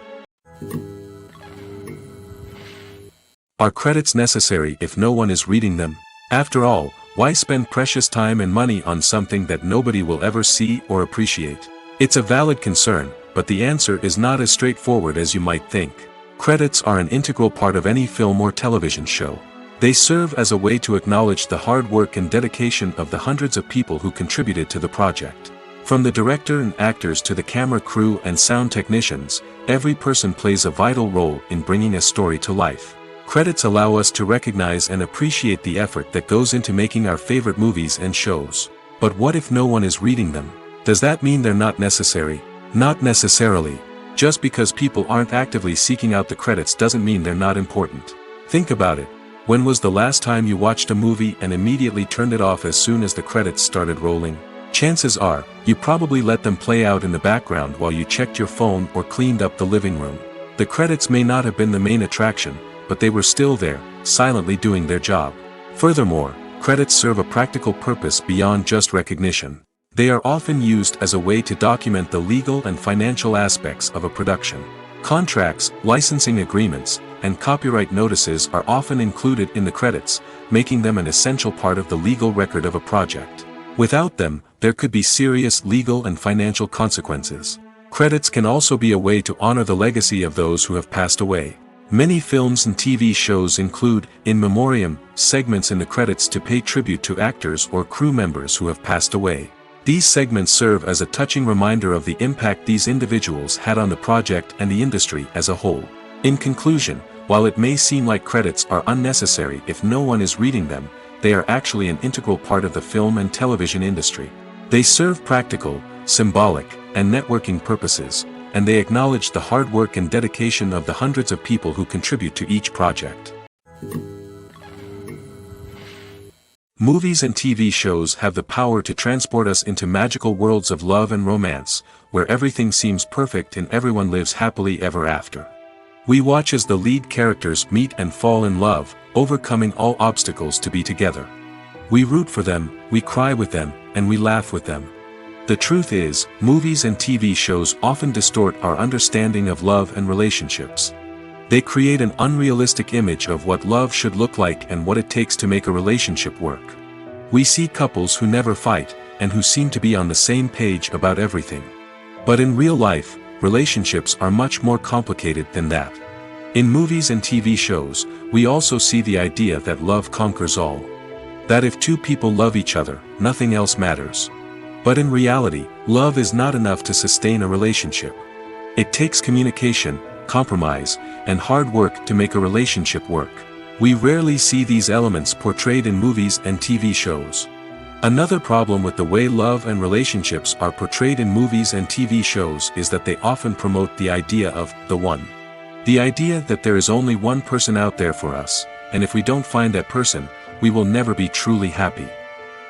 [SPEAKER 1] Are credits necessary if no one is reading them? After all, why spend precious time and money on something that nobody will ever see or appreciate? It's a valid concern, but the answer is not as straightforward as you might think. Credits are an integral part of any film or television show. They serve as a way to acknowledge the hard work and dedication of the hundreds of people who contributed to the project. From the director and actors to the camera crew and sound technicians, every person plays a vital role in bringing a story to life. Credits allow us to recognize and appreciate the effort that goes into making our favorite movies and shows. But what if no one is reading them? Does that mean they're not necessary? Not necessarily. Just because people aren't actively seeking out the credits doesn't mean they're not important. Think about it. When was the last time you watched a movie and immediately turned it off as soon as the credits started rolling? Chances are, you probably let them play out in the background while you checked your phone or cleaned up the living room. The credits may not have been the main attraction, but they were still there, silently doing their job. Furthermore, credits serve a practical purpose beyond just recognition. They are often used as a way to document the legal and financial aspects of a production. Contracts, licensing agreements, and copyright notices are often included in the credits, making them an essential part of the legal record of a project. Without them, there could be serious legal and financial consequences. Credits can also be a way to honor the legacy of those who have passed away. Many films and TV shows include, in memoriam, segments in the credits to pay tribute to actors or crew members who have passed away. These segments serve as a touching reminder of the impact these individuals had on the project and the industry as a whole. In conclusion, while it may seem like credits are unnecessary if no one is reading them, they are actually an integral part of the film and television industry. They serve practical, symbolic, and networking purposes, and they acknowledge the hard work and dedication of the hundreds of people who contribute to each project. Movies and TV shows have the power to transport us into magical worlds of love and romance, where everything seems perfect and everyone lives happily ever after. We watch as the lead characters meet and fall in love, overcoming all obstacles to be together. We root for them, we cry with them, and we laugh with them. The truth is, movies and TV shows often distort our understanding of love and relationships. They create an unrealistic image of what love should look like and what it takes to make a relationship work. We see couples who never fight, and who seem to be on the same page about everything. But in real life, relationships are much more complicated than that. In movies and TV shows, we also see the idea that love conquers all. That if two people love each other, nothing else matters. But in reality, love is not enough to sustain a relationship. It takes communication, compromise, and hard work to make a relationship work. We rarely see these elements portrayed in movies and TV shows. Another problem with the way love and relationships are portrayed in movies and TV shows is that they often promote the idea of the one. The idea that there is only one person out there for us, and if we don't find that person, we will never be truly happy.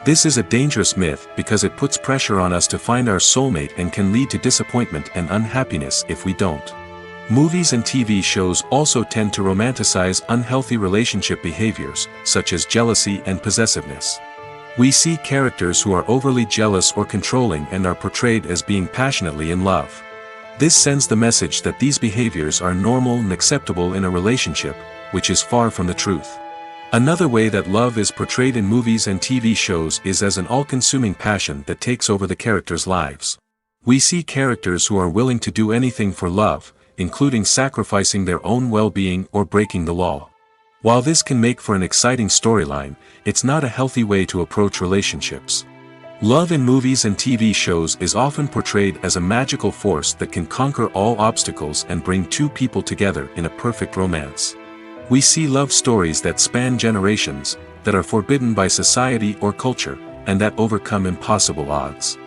[SPEAKER 1] This is a dangerous myth because it puts pressure on us to find our soulmate and can lead to disappointment and unhappiness if we don't. Movies and TV shows also tend to romanticize unhealthy relationship behaviors, such as jealousy and possessiveness. We see characters who are overly jealous or controlling and are portrayed as being passionately in love. This sends the message that these behaviors are normal and acceptable in a relationship, which is far from the truth. Another way that love is portrayed in movies and TV shows is as an all-consuming passion that takes over the characters' lives. We see characters who are willing to do anything for love, including sacrificing their own well-being or breaking the law. While this can make for an exciting storyline, it's not a healthy way to approach relationships. Love in movies and TV shows is often portrayed as a magical force that can conquer all obstacles and bring two people together in a perfect romance. We see love stories that span generations, that are forbidden by society or culture, and that overcome impossible odds.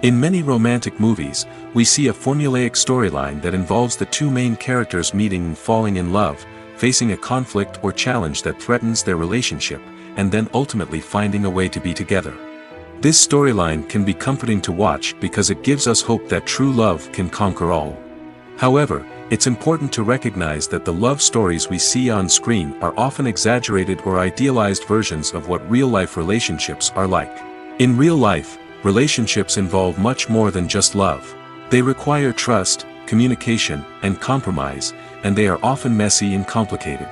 [SPEAKER 1] In many romantic movies, we see a formulaic storyline that involves the two main characters meeting and falling in love, facing a conflict or challenge that threatens their relationship, and then ultimately finding a way to be together. This storyline can be comforting to watch because it gives us hope that true love can conquer all. However, it's important to recognize that the love stories we see on screen are often exaggerated or idealized versions of what real-life relationships are like. In real life, relationships involve much more than just love. They require trust, communication, and compromise, and they are often messy and complicated.